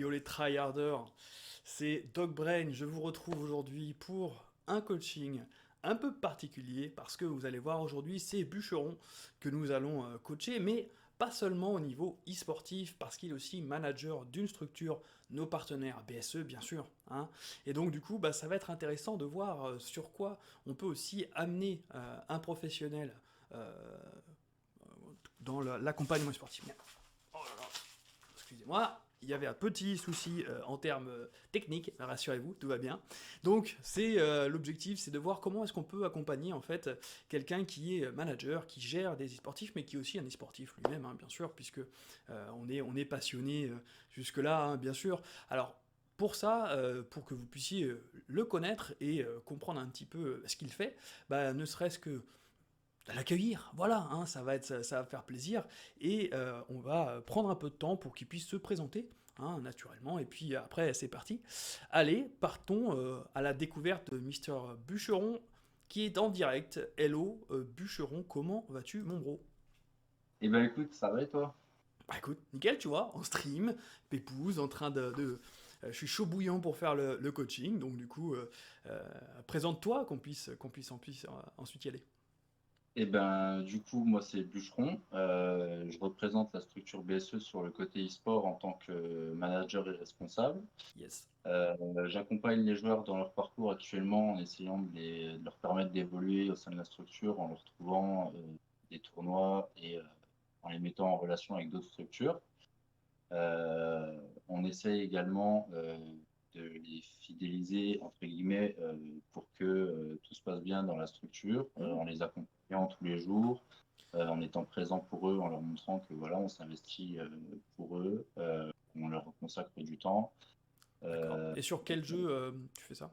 yo les tryharders, c'est Dog Brain. Je vous retrouve aujourd'hui pour un coaching un peu particulier parce que vous allez voir aujourd'hui, c'est Bûcheron que nous allons coacher, mais pas seulement au niveau e-sportif, parce qu'il est aussi manager d'une structure, nos partenaires BSE bien sûr, hein. Et donc du coup, bah, ça va être intéressant de voir sur quoi on peut aussi amener un professionnel euh, dans l'accompagnement sportif. Oh là là, excusez-moi, il y avait un petit souci en termes techniques, rassurez-vous, tout va bien. Donc c'est l'objectif, c'est de voir comment est-ce qu'on peut accompagner en fait quelqu'un qui est manager, qui gère des e-sportifs, mais qui est aussi un e-sportif lui-même, hein, bien sûr, puisque on est passionné jusque-là, hein, bien sûr. Alors pour ça, pour que vous puissiez le connaître et comprendre un petit peu ce qu'il fait, bah, ne serait-ce que l'accueillir, voilà, hein, ça va faire plaisir, et on va prendre un peu de temps pour qu'il puisse se présenter, hein, naturellement, et puis après c'est parti. Allez, partons à la découverte de Mister Bûcheron, qui est en direct. Hello Bûcheron, comment vas-tu mon bro? Eh ben écoute, ça va et toi? Bah écoute, nickel, tu vois, en stream, pépouze, en train je suis chaud bouillant pour faire le coaching, donc du coup, euh, présente-toi qu'on puisse ensuite y aller. Eh ben du coup, moi c'est Bûcheron. Je représente la structure BSE sur le côté e-sport en tant que manager et responsable. Yes. J'accompagne les joueurs dans leur parcours actuellement en essayant de leur permettre d'évoluer au sein de la structure en leur trouvant des tournois et en les mettant en relation avec d'autres structures. On essaye également de les fidéliser, entre guillemets, pour que tout se passe bien dans la structure, Hmm, en les accompagnant tous les jours, en étant présent pour eux, en leur montrant que voilà, on s'investit pour eux, qu'on leur consacre du temps. d'accord. Euh, Et sur quel jeu tu fais ça?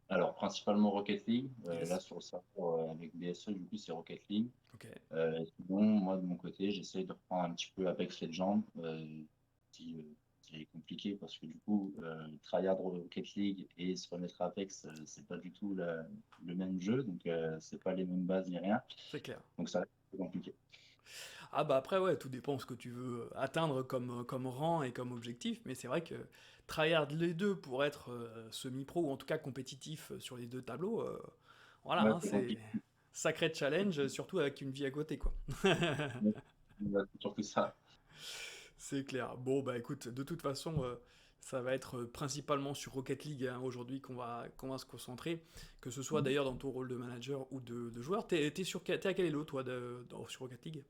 alors, principalement Rocket League. Là, Yes. sur le serveur avec BSE, du coup, c'est Rocket League. Ok. Sinon, moi, de mon côté, j'essaye de reprendre un petit peu Apex Legends, qui est compliqué parce que du coup, tryhard Rocket League et se remettre à Apex, c'est pas du tout le même jeu, donc c'est pas les mêmes bases ni rien, C'est clair. donc ça reste un peu compliqué. Ah bah après ouais, tout dépend ce que tu veux atteindre comme rang et comme objectif, mais c'est vrai que tryhard les deux pour être semi-pro ou en tout cas compétitif sur les deux tableaux, voilà, Ouais, hein, c'est c'est compliqué. sacré challenge, surtout avec une vie à côté quoi. Ouais, c'est surtout ça. C'est clair. Bon bah écoute, de toute façon, ça va être principalement sur Rocket League hein, aujourd'hui qu'on va se concentrer, que ce soit d'ailleurs dans ton rôle de manager ou de joueur. T'es à quel elo toi sur Rocket League?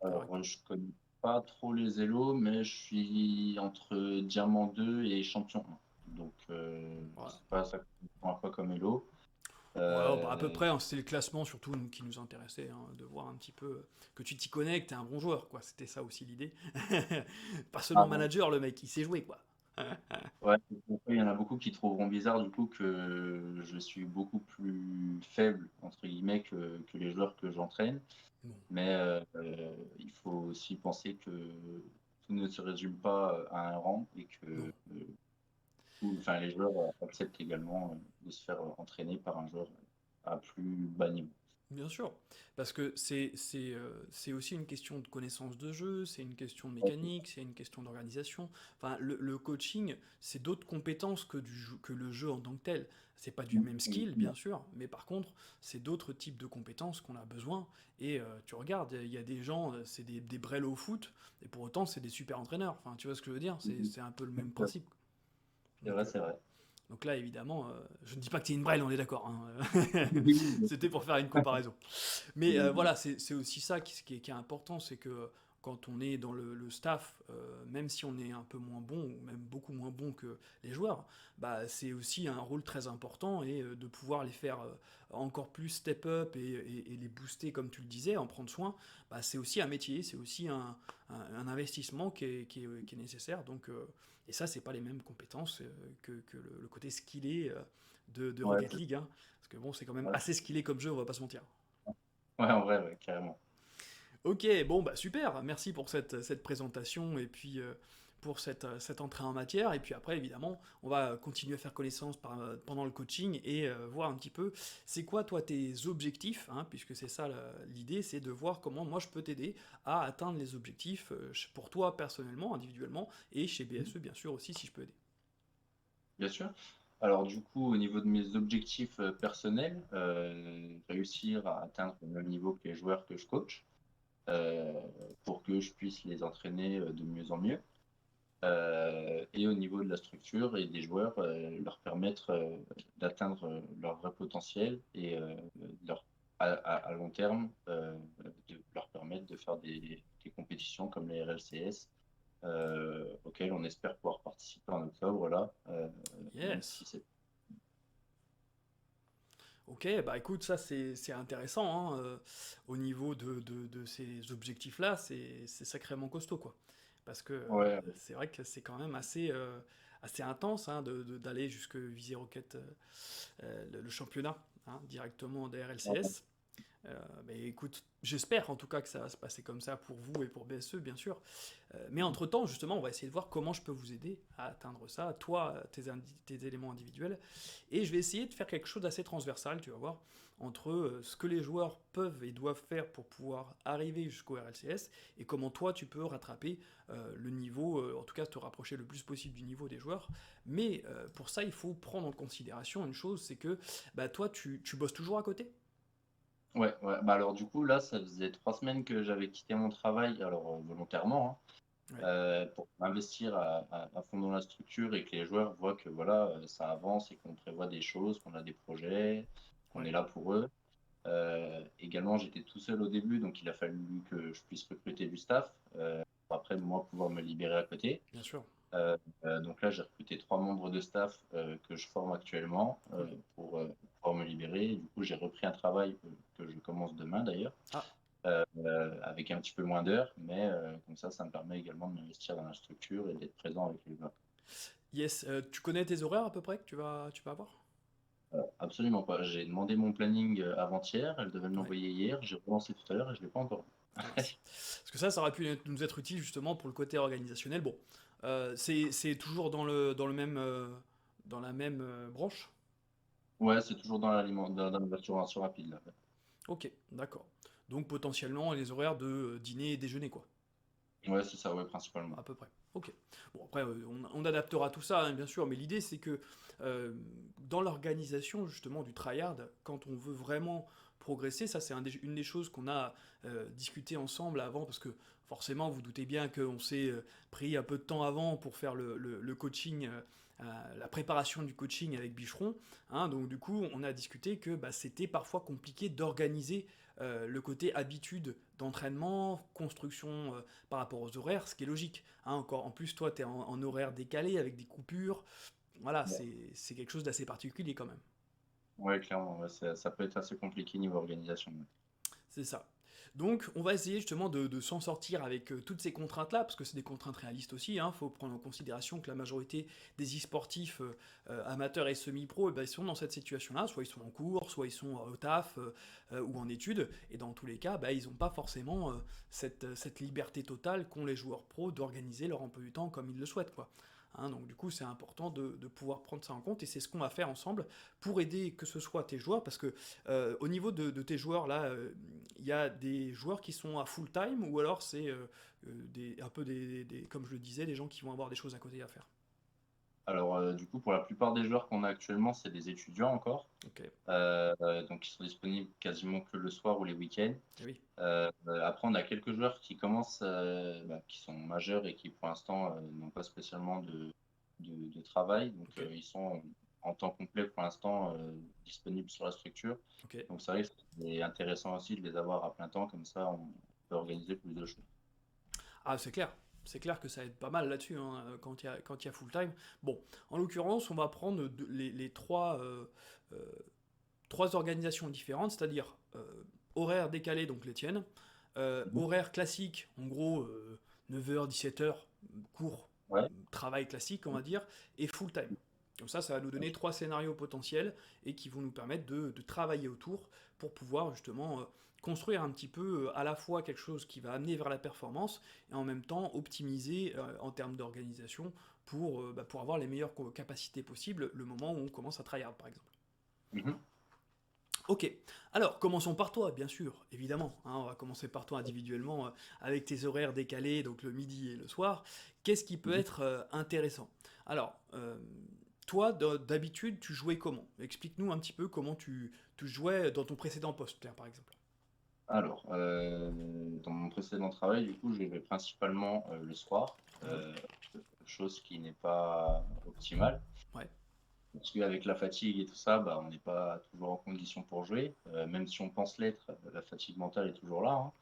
Alors, Alors, je connais pas trop les Elo, mais je suis entre Diamant 2 et Champion 1. Donc, voilà. c'est pas ça qu'on pas comme Elo. Ouais, bah à peu Euh, près, hein, c'est le classement surtout qui nous intéressait, hein, de voir un petit peu que tu t'y connais, que t'es un bon joueur, quoi. C'était ça aussi l'idée. Pas seulement ah bon. manager, le mec, il sait jouer, quoi. Ouais, il y en a beaucoup qui trouveront bizarre du coup que je suis beaucoup plus faible entre guillemets que les joueurs que j'entraîne. Bon, Mais il faut aussi penser que tout ne se résume pas à un rang et que non. enfin, les joueurs acceptent également de se faire entraîner par un joueur à plus bas niveau. Bien sûr, parce que c'est aussi une question de connaissance de jeu, c'est une question de Ouais, mécanique, c'est une question d'organisation. Enfin, le coaching, c'est d'autres compétences que le jeu en tant que tel. C'est pas du même skill, bien sûr, mais par contre, c'est d'autres types de compétences qu'on a besoin. Et tu regardes, il y a des gens, c'est des brels au foot, et pour autant, c'est des super entraîneurs. Enfin, tu vois ce que je veux dire? C'est un peu le même principe. c'est Donc, vrai, euh, c'est vrai. donc là, évidemment, je ne dis pas que tu es une brêle, on est d'accord, hein. Oui, C'était pour faire une comparaison. Mais oui, voilà, c'est aussi ça qui est important, c'est que quand on est dans le staff, même si on est un peu moins bon, ou même beaucoup moins bon que les joueurs, bah, c'est aussi un rôle très important et de pouvoir les faire encore plus step up et les booster, comme tu le disais, en prendre soin, bah, c'est aussi un métier, c'est aussi un investissement qui est nécessaire. Donc, et ça, c'est pas les mêmes compétences que le côté skillé de ouais, Rocket League, hein, parce que bon, c'est quand même ouais. assez skillé comme jeu, on va pas se mentir. Ouais, en vrai, ouais, carrément. Ok, bon bah super, merci pour cette présentation et puis pour cette entrée en matière. Et puis après, évidemment, on va continuer à faire connaissance pendant le coaching et voir un petit peu c'est quoi, toi, tes objectifs, hein, puisque c'est ça l'idée, c'est de voir comment moi je peux t'aider à atteindre les objectifs pour toi personnellement, individuellement, et chez BSE, bien sûr, aussi, si je peux aider. Bien sûr. Alors du coup, au niveau de mes objectifs personnels, réussir à atteindre le même niveau que les joueurs que je coach, euh, pour que je puisse les entraîner de mieux en mieux. Et au niveau de la structure et des joueurs, leur permettre d'atteindre leur vrai potentiel et à long terme, de leur permettre de faire des compétitions comme les RLCS, auxquelles on espère pouvoir participer en octobre, là, même Yes. si c'est... Ok, bah écoute, ça c'est intéressant, hein, au niveau de ces objectifs-là, c'est sacrément costaud, quoi. Parce que Ouais, c'est vrai que c'est quand même assez intense, hein, d'aller jusque viser Rocket, le championnat, hein, directement des RLCS. Mais écoute, j'espère en tout cas que ça va se passer comme ça pour vous et pour BSE, bien sûr. Mais entre-temps, justement, on va essayer de voir comment je peux vous aider à atteindre ça, toi, tes éléments individuels. Et je vais essayer de faire quelque chose d'assez transversal, tu vas voir, entre ce que les joueurs peuvent et doivent faire pour pouvoir arriver jusqu'au RLCS et comment toi, tu peux rattraper le niveau, en tout cas te rapprocher le plus possible du niveau des joueurs. Mais pour ça, il faut prendre en considération une chose, c'est que bah, toi, tu bosses toujours à côté. ouais, ouais. Bah alors du coup, là, ça faisait 3 semaines que j'avais quitté mon travail, alors volontairement, hein, Ouais, pour m'investir à fond dans la structure et que les joueurs voient que voilà, ça avance et qu'on prévoit des choses, qu'on a des projets, qu'on ouais, est là pour eux. Également, j'étais tout seul au début, donc il a fallu que je puisse recruter du staff, pour après moi pouvoir me libérer à côté. bien sûr. Euh, donc là, j'ai recruté 3 membres de staff que je forme actuellement Cool. pour pouvoir me libérer. Du coup, j'ai repris un travail que je commence demain d'ailleurs, Ah, avec un petit peu moins d'heures, mais comme ça me permet également de m'investir dans la structure et d'être présent avec les joueurs. yes. Tu connais tes horaires à peu près que tu vas avoir? Absolument pas. J'ai demandé mon planning avant-hier, elle devait me Ouais. l'envoyer hier, j'ai relancé tout à l'heure et je ne l'ai pas encore Ah vu. mince. Parce que ça aurait pu nous être utile justement pour le côté organisationnel. Bon, c'est toujours dans la même branche? Ouais, c'est toujours dans la restauration rapide là. Ok, d'accord. Donc potentiellement les horaires de dîner et déjeuner, quoi. Ouais, c'est ça, ouais, principalement. À peu près. Ok. Bon, après, on adaptera tout ça, hein, bien sûr, mais l'idée, c'est que euh, dans l'organisation, justement, du tryhard, quand on veut vraiment progresser, ça, c'est une des choses qu'on a discuté ensemble avant, parce que forcément, vous doutez bien qu'on s'est pris un peu de temps avant pour faire le coaching, la préparation du coaching avec Bicheron, hein, donc du coup, on a discuté que bah, c'était parfois compliqué d'organiser le côté habitude d'entraînement, construction par rapport aux horaires, ce qui est logique. Hein, encore, en plus, toi, tu es en horaire décalé avec des coupures. Voilà, Ouais, c'est quelque chose d'assez particulier quand même. ouais, clairement, ouais, ça peut être assez compliqué niveau organisation. Ouais. C'est ça. Donc, on va essayer justement de s'en sortir avec toutes ces contraintes-là, parce que c'est des contraintes réalistes aussi. Il faut prendre en considération que la majorité des e-sportifs amateurs et semi-pro, eh ben, ils sont dans cette situation-là. Soit ils sont en cours, soit ils sont au taf ou en études. Et dans tous les cas, bah, ils n'ont pas forcément cette liberté totale qu'ont les joueurs pros d'organiser leur emploi du temps comme ils le souhaitent, quoi. Hein, donc du coup, c'est important de pouvoir prendre ça en compte et c'est ce qu'on va faire ensemble pour aider que ce soit tes joueurs, parce que au niveau de tes joueurs là, il y a des joueurs qui sont à full time ou alors c'est un peu comme je le disais, des gens qui vont avoir des choses à côté à faire. Alors, du coup, pour la plupart des joueurs qu'on a actuellement, c'est des étudiants encore. Ok, Donc, ils sont disponibles quasiment que le soir ou les week-ends. eh oui, Après, on a quelques joueurs qui commencent, qui sont majeurs et qui, pour l'instant, n'ont pas spécialement de travail. Donc, ok, ils sont en temps complet pour l'instant disponibles sur la structure. ok. Donc, ça risque c'est intéressant aussi de les avoir à plein temps. Comme ça, on peut organiser plus de choses. Ah, c'est clair. C'est clair que ça aide pas mal là-dessus, hein, quand il y a full time. Bon, en l'occurrence, on va prendre les trois organisations différentes, c'est-à-dire horaire décalé, donc les tiennes, Mhm. horaire classique, en gros 9h, 17h, cours, Ouais. travail classique, on va dire, et full time. Comme ça va nous donner 3 scénarios potentiels et qui vont nous permettre de travailler autour pour pouvoir justement construire un petit peu à la fois quelque chose qui va amener vers la performance et en même temps optimiser en termes d'organisation pour avoir les meilleures capacités possibles le moment où on commence à tryhard par exemple. Mhm. Ok, alors commençons par toi, bien sûr, évidemment. Hein, on va commencer par toi individuellement avec tes horaires décalés, donc le midi et le soir. Qu'est-ce qui peut Mhm. être intéressant? Alors, toi, d'habitude, tu jouais comment? Explique-nous un petit peu comment tu jouais dans ton précédent poste, tiens, par exemple. Alors, dans mon précédent travail, du coup, je vais principalement le soir, Mhm. chose qui n'est pas optimale. Ouais, Parce qu'avec la fatigue et tout ça, bah, on n'est pas toujours en condition pour jouer. Même si on pense l'être, la fatigue mentale est toujours là,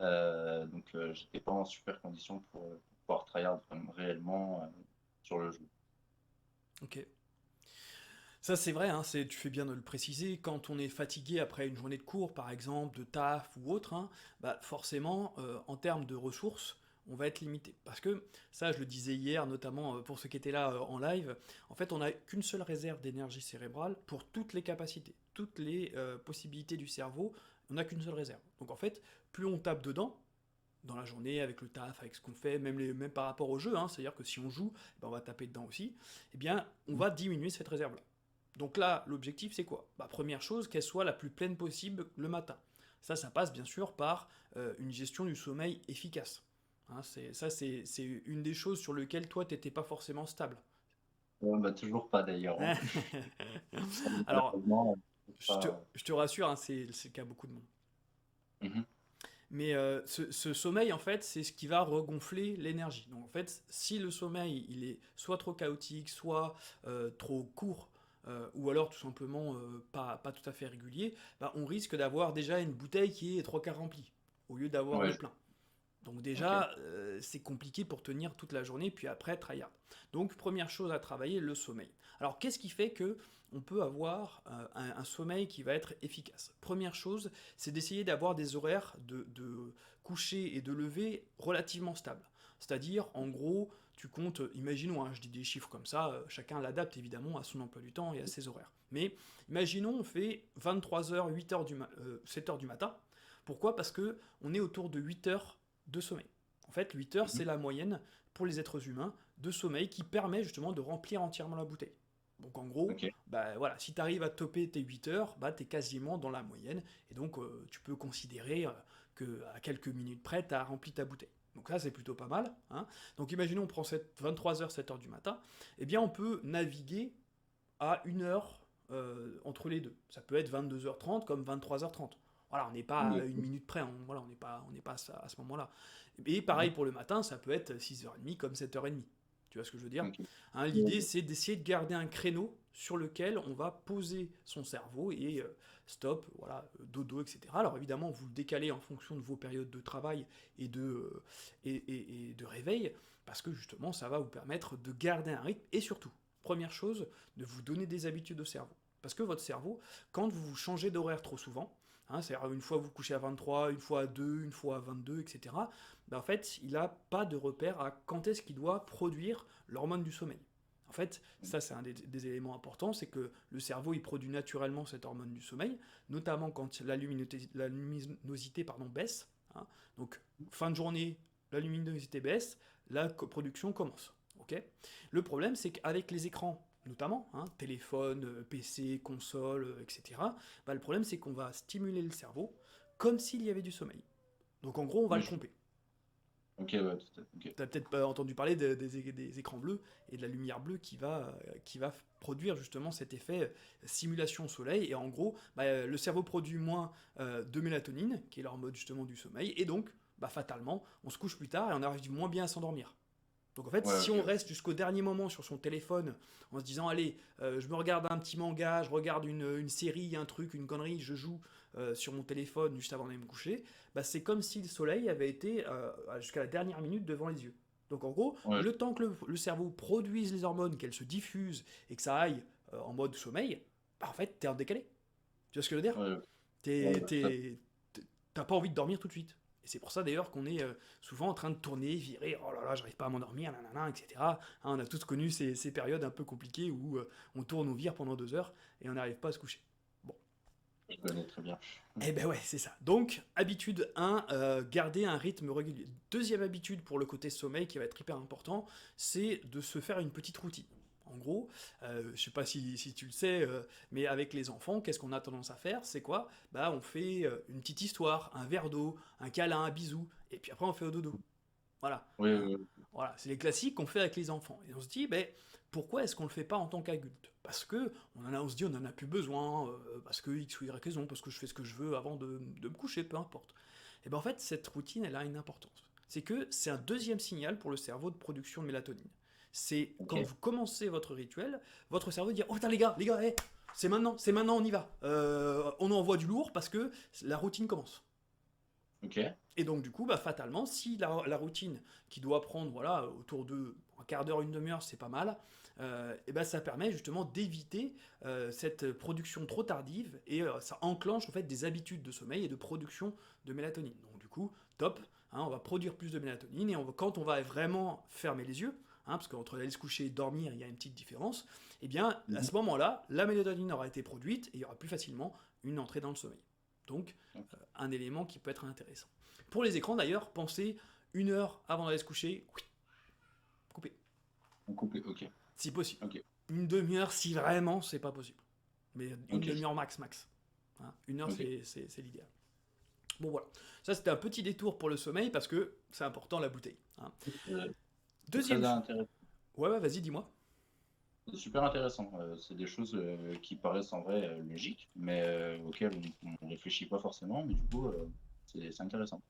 hein. Donc, j'étais pas en super condition pour pouvoir tryhard vraiment, réellement sur le jeu. ok. Ça, c'est vrai, hein, tu fais bien de le préciser. Quand on est fatigué après une journée de cours, par exemple, de taf ou autre, hein, bah forcément, en termes de ressources, on va être limité. Parce que, ça, je le disais hier, notamment pour ceux qui étaient là en live, en fait, on n'a qu'une seule réserve d'énergie cérébrale pour toutes les capacités, toutes les possibilités du cerveau, on n'a qu'une seule réserve. Donc en fait, plus on tape dedans, dans la journée, avec le taf, avec ce qu'on fait, même par rapport au jeu, hein, c'est-à-dire que si on joue, ben on va taper dedans aussi, eh bien, on va diminuer cette réserve-là. Donc là, l'objectif, c'est quoi? Bah, première chose, qu'elle soit la plus pleine possible le matin. Ça passe bien sûr par une gestion du sommeil efficace. Hein, c'est une des choses sur lesquelles toi, t'étais pas forcément stable. Bah, toujours pas d'ailleurs, hein. Ça, Alors, malheureusement, pas... je te rassure, hein, c'est le cas de beaucoup de monde. Mhm. Mais ce sommeil, en fait, c'est ce qui va regonfler l'énergie. Donc, en fait, si le sommeil, il est soit trop chaotique, soit trop court, ou alors tout simplement pas tout à fait régulier, bah, on risque d'avoir déjà une bouteille qui est trois quarts remplie, au lieu d'avoir Ouais, le plein. Donc ok. déjà, c'est compliqué pour tenir toute la journée, puis après, tryhard. Donc première chose à travailler, le sommeil. Alors qu'est-ce qui fait que on peut avoir un sommeil qui va être efficace? Première chose, c'est d'essayer d'avoir des horaires de coucher et de lever relativement stables. C'est-à-dire, en gros, tu comptes, imaginons, hein, je dis des chiffres comme ça, chacun l'adapte évidemment à son emploi du temps et à ses horaires. Mais imaginons, on fait 23h, 8h 7h du matin. Pourquoi? Parce que on est autour de 8 heures de sommeil. En fait, 8 heures, Mhm. c'est la moyenne pour les êtres humains de sommeil qui permet justement de remplir entièrement la bouteille. Donc en gros, Ok. bah, voilà, si tu arrives à toper tes 8 heures, bah, tu es quasiment dans la moyenne, et donc tu peux considérer que à quelques minutes près, tu as rempli ta bouteille. Donc ça, c'est plutôt pas mal. Hein. Donc imaginons, on prend 23h, 7h du matin, eh bien on peut naviguer à 1 heure entre les deux. Ça peut être 22h30 comme 23h30. Voilà, on n'est pas à Oui, une ok. minute près, voilà, on n'est pas à ce moment-là. Et pareil Mhm. pour le matin, ça peut être 6h30 comme 7h30. Tu vois ce que je veux dire? Ok. Hein, Ouais, l'idée, ouais. c'est d'essayer de garder un créneau sur lequel on va poser son cerveau et stop, voilà, dodo, etc. Alors évidemment, vous le décalez en fonction de vos périodes de travail et et de réveil, parce que justement, ça va vous permettre de garder un rythme et surtout, première chose, de vous donner des habitudes au cerveau. Parce que votre cerveau, quand vous changez d'horaire trop souvent, hein, c'est-à-dire une fois vous couchez à 23, une fois à 2, une fois à 22, etc., ben en fait, il n'a pas de repère à quand est-ce qu'il doit produire l'hormone du sommeil. En fait, ça c'est un des éléments importants, c'est que le cerveau il produit naturellement cette hormone du sommeil, notamment quand la luminosité baisse. Hein. Donc fin de journée, la luminosité baisse, la production commence. Ok. Le problème c'est qu'avec les écrans, notamment, hein, téléphone, PC, console, etc., bah, le problème c'est qu'on va stimuler le cerveau comme s'il y avait du sommeil. Donc en gros, on va Oui, le tromper. ok, ouais, tout à fait. Ok. Tu as peut-être pas entendu parler des écrans bleus et de la lumière bleue qui va produire justement cet effet simulation au soleil. Et en gros, bah, le cerveau produit moins de mélatonine, qui est l'hormone justement du sommeil, et donc, bah, fatalement, on se couche plus tard et on arrive moins bien à s'endormir. Donc en fait, Ouais, si ok, on ouais. reste jusqu'au dernier moment sur son téléphone en se disant allez, je me regarde un petit manga, je regarde une série, un truc, une connerie, je joue sur mon téléphone juste avant d'aller me coucher, bah, c'est comme si le soleil avait été jusqu'à la dernière minute devant les yeux. Donc en gros, Ouais, le temps que le cerveau produise les hormones, qu'elles se diffusent et que ça aille en mode sommeil, bah, en fait, t'es en décalé. Tu vois ce que je veux dire? ouais, ouais, T'es, ouais, tout à fait. t'es- T'as pas envie de dormir tout de suite. Et Et c'est pour ça d'ailleurs qu'on est souvent en train de tourner, virer, oh là là, j'arrive pas à m'endormir, nanana, etc. Hein, on a tous connu ces périodes un peu compliquées où on tourne ou vire pendant 2 heures et on n'arrive pas à se coucher. Bon. Je connais très bien. Eh ben ouais, c'est ça. Donc, habitude 1, garder un rythme régulier. Deuxième habitude pour le côté sommeil qui va être hyper important, c'est de se faire une petite routine. En gros, je sais pas si tu le sais, mais avec les enfants, qu'est-ce qu'on a tendance à faire? C'est quoi? Bah, on fait une petite histoire, un verre d'eau, un câlin, un bisou, et puis après on fait au dodo. Voilà. Oui, Hein. oui, oui. Voilà, c'est les classiques qu'on fait avec les enfants. Et on se dit, ben, pourquoi est-ce qu'on le fait pas en tant qu'adulte? Parce que on se dit, on en a plus besoin, parce que X ou Y raison, parce que je fais ce que je veux avant de me coucher, peu importe. Et ben en fait, cette routine, elle a une importance. C'est que c'est un deuxième signal pour le cerveau de production de mélatonine. C'est Ok, quand vous commencez votre rituel, votre cerveau dit, oh putain les gars, hey, c'est maintenant, on y va. On envoie du lourd parce que la routine commence. ok. Et donc du coup, bah, fatalement, si la routine qui doit prendre voilà, autour de un quart d'heure, une demi-heure, c'est pas mal, et ben ça permet justement d'éviter cette production trop tardive et ça enclenche en fait des habitudes de sommeil et de production de mélatonine. Donc du coup, top, hein, on va produire plus de mélatonine et quand on va vraiment fermer les yeux, hein, parce qu'entre aller se coucher et dormir, il y a une petite différence, et bien à Mhm. ce moment-là, la mélatonine aura été produite et il y aura plus facilement une entrée dans le sommeil. Donc Ok. un élément qui peut être intéressant. Pour les écrans d'ailleurs, pensez 1 heure avant d'aller se coucher, oui, couper, On coupe, ok, si possible. ok, Une demi-heure si vraiment c'est pas possible. Mais une ok, demi-heure max. Hein, 1 heure ok. c'est l'idéal. Bon voilà, ça c'était un petit détour pour le sommeil parce que c'est important la bouteille. Hein. C'est très Deuxième... intéressant. Ouais, vas-y, dis-moi. C'est super intéressant. C'est des choses qui paraissent en vrai logiques, mais auxquelles on ne réfléchit pas forcément. Mais du coup, c'est intéressant.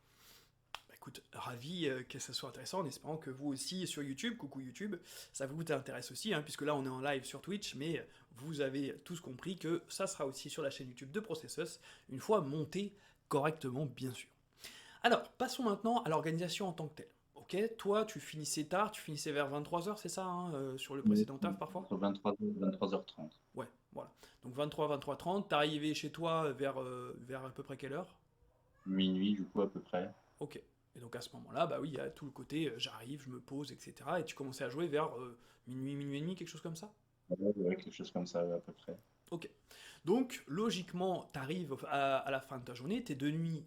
Bah, écoute, ravi que ça soit intéressant en espérant que vous aussi sur YouTube, coucou YouTube, ça vous intéresse aussi, hein, puisque là on est en live sur Twitch, mais vous avez tous compris que ça sera aussi sur la chaîne YouTube de Processus, une fois monté correctement bien sûr. Alors, passons maintenant à l'organisation en tant que telle. Ok, toi tu finissais tard, tu finissais vers 23 heures, c'est ça, hein, sur le Mais précédent taf parfois? entre 23h et 23h30. Ouais, voilà. Donc 23h30, t'es arrivé chez toi vers à peu près quelle heure? Minuit, du coup, à peu près. Ok. Et donc à ce moment-là, bah oui, il y a tout le côté j'arrive, je me pose, etc. Et tu commençais à jouer vers minuit, minuit et demi, quelque chose comme ça? Ouais, ouais, quelque chose comme ça, à peu près. Ok. Donc, logiquement, tu arrives à la fin de ta journée, t'es de nuit,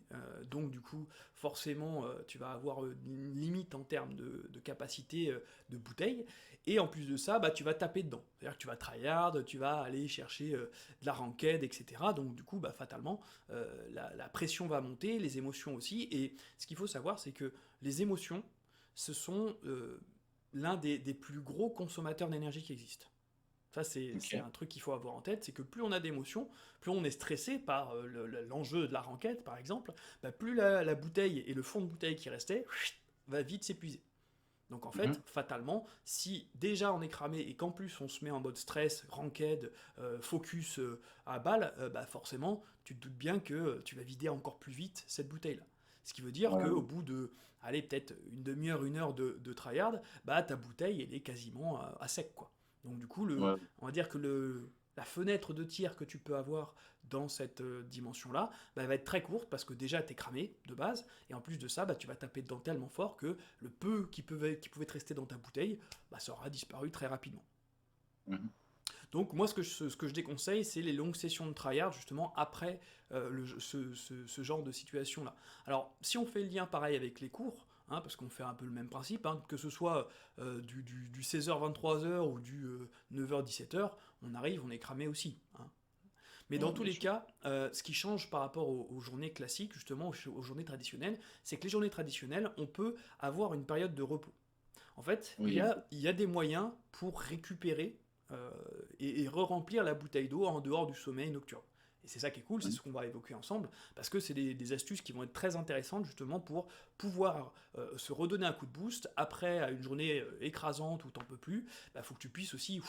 donc du coup, forcément, tu vas avoir une limite en termes de capacité de bouteille, et en plus de ça, bah, tu vas taper dedans. C'est-à-dire que tu vas tryhard, tu vas aller chercher de la ranked, etc. Donc du coup, bah, fatalement, la pression va monter, les émotions aussi, et ce qu'il faut savoir, c'est que les émotions, ce sont l'un des plus gros consommateurs d'énergie qui existent. Ça, c'est Ok. un truc qu'il faut avoir en tête, c'est que plus on a d'émotions, plus on est stressé par l'enjeu de la renquête, par exemple, bah, plus la bouteille et le fond de bouteille qui restait va vite s'épuiser. Donc en fait, Mhm. fatalement, si déjà on est cramé et qu'en plus on se met en mode stress, ranked, focus à balle, bah forcément, tu te doutes bien que tu vas vider encore plus vite cette bouteille-là. Ce qui veut dire Ouais, qu'au ouais. bout de, allez, peut-être une demi-heure, 1 heure de tryhard, bah ta bouteille, elle est quasiment à sec, quoi. Donc du coup, Ouais. on va dire que la fenêtre de tir que tu peux avoir dans cette dimension-là, bah, elle va être très courte parce que déjà tu es cramé de base, et en plus de ça, bah, tu vas taper dedans tellement fort que le peu qui pouvait te rester dans ta bouteille, bah, ça aura disparu très rapidement. Mhm. Donc moi, ce que je déconseille, c'est les longues sessions de tryhard, justement, après ce genre de situation-là. Alors, si on fait le lien pareil avec les cours, hein, parce qu'on fait un peu le même principe, hein, que ce soit du 16h-23h ou du 9h-17h, on arrive, on est cramé aussi. Hein. Mais Ouais, dans tous bien les sûr. cas, ce qui change par rapport aux journées classiques, justement, aux journées traditionnelles, c'est que les journées traditionnelles, on peut avoir une période de repos. En fait, il y Oui. a, il y a des moyens pour récupérer euh, et re-remplir la bouteille d'eau en dehors du sommeil nocturne. Et c'est ça qui est cool, c'est Mhm. ce qu'on va évoquer ensemble, parce que c'est des astuces qui vont être très intéressantes justement pour pouvoir se redonner un coup de boost après une journée écrasante où t'en peux plus. Bah, faut que tu puisses aussi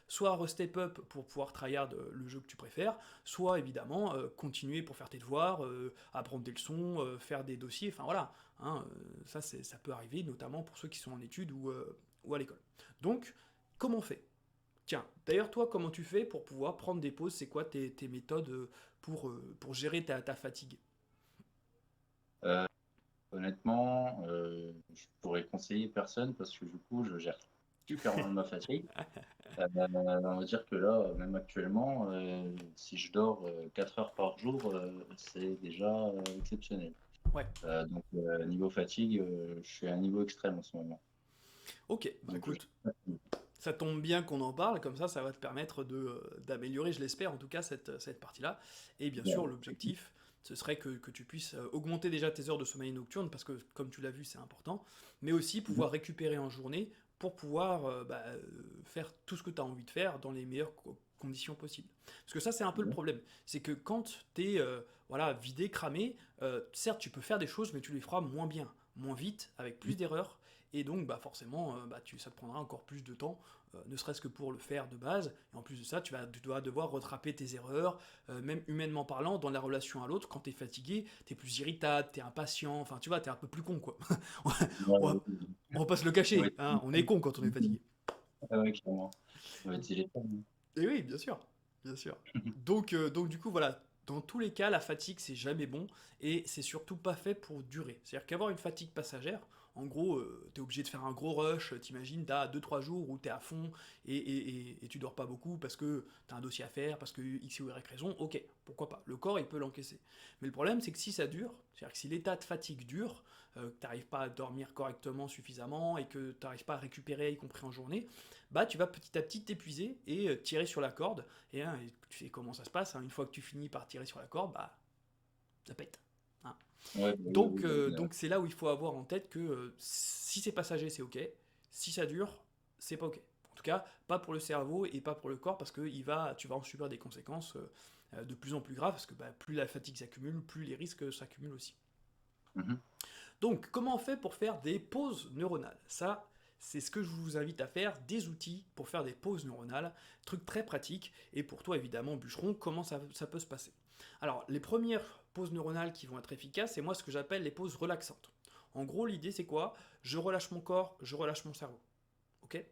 soit restep up pour pouvoir tryhard le jeu que tu préfères, soit évidemment continuer pour faire tes devoirs, apprendre des leçons, faire des dossiers, enfin voilà. Hein, ça peut arriver, notamment pour ceux qui sont en études ou à l'école. Donc, comment on fait? Tiens, d'ailleurs, toi, comment tu fais pour pouvoir prendre des pauses? C'est quoi tes méthodes pour gérer ta fatigue? Honnêtement, je pourrais conseiller personne parce que du coup, je gère super mal ma fatigue. On va dire que là, même actuellement, si je dors 4 heures par jour, c'est déjà exceptionnel. Ouais. Donc, niveau fatigue, je suis à un niveau extrême en ce moment. Ok, bah Donc, écoute, ça tombe bien qu'on en parle, comme ça va te permettre d'améliorer, je l'espère en tout cas, cette partie-là. Et bien sûr, ouais. l'objectif, ce serait que tu puisses augmenter déjà tes heures de sommeil nocturne, parce que comme tu l'as vu, c'est important, mais aussi Mhm. pouvoir récupérer en journée pour pouvoir faire tout ce que tu as envie de faire dans les meilleures conditions possibles. Parce que ça, c'est un peu le Ouais. problème. C'est que quand tu es voilà, vidé, cramé, certes, tu peux faire des choses, mais tu les feras moins bien, moins vite, avec plus d'erreurs, et donc bah, forcément, ça te prendra encore plus de temps ne serait-ce que pour le faire de base. Et en plus de ça, tu dois devoir rattraper tes erreurs, même humainement parlant, dans la relation à l'autre. Quand t'es fatigué, t'es plus irritable, t'es impatient, enfin tu vois, t'es un peu plus con quoi. Ouais, on, va, on va pas se le cacher, ouais, hein, on est con quand on est fatigué. ouais, clairement. Ça va être téléphone. Et oui, bien sûr, bien sûr. Donc du coup, voilà, dans tous les cas, la fatigue, c'est jamais bon, et c'est surtout pas fait pour durer. C'est-à-dire qu'avoir une fatigue passagère, en gros, t'es obligé de faire un gros rush, t'imagines, t'as 2 3 jours où t'es à fond, et tu dors pas beaucoup parce que t'as un dossier à faire, parce que X ou Y raison, ok, pourquoi pas, le corps, il peut l'encaisser. Mais le problème, c'est que si ça dure, c'est-à-dire que si l'état de fatigue dure, que t'arrives pas à dormir correctement suffisamment, et que t'arrives pas à récupérer, y compris en journée, bah tu vas petit à petit t'épuiser et tirer sur la corde. Et tu sais comment ça se passe, hein, une fois que tu finis par tirer sur la corde, bah ça pète. Hein. Ouais, bah oui, Donc, oui, oui, donc c'est là où il faut avoir en tête que si c'est passager, c'est ok. Si ça dure, c'est pas ok. En tout cas, pas pour le cerveau et pas pour le corps, parce que tu vas en subir des conséquences de plus en plus graves, parce que bah, plus la fatigue s'accumule, plus les risques s'accumulent aussi. Mhm. Donc, comment on fait pour faire des pauses neuronales? Ça, c'est ce que je vous invite à faire, des outils pour faire des pauses neuronales, truc très pratique, et pour toi évidemment, bûcheron, comment ça peut se passer? Alors, les premières pauses neuronales qui vont être efficaces, c'est moi ce que j'appelle les pauses relaxantes. En gros, l'idée c'est quoi? Je relâche mon corps, je relâche mon cerveau. Ok?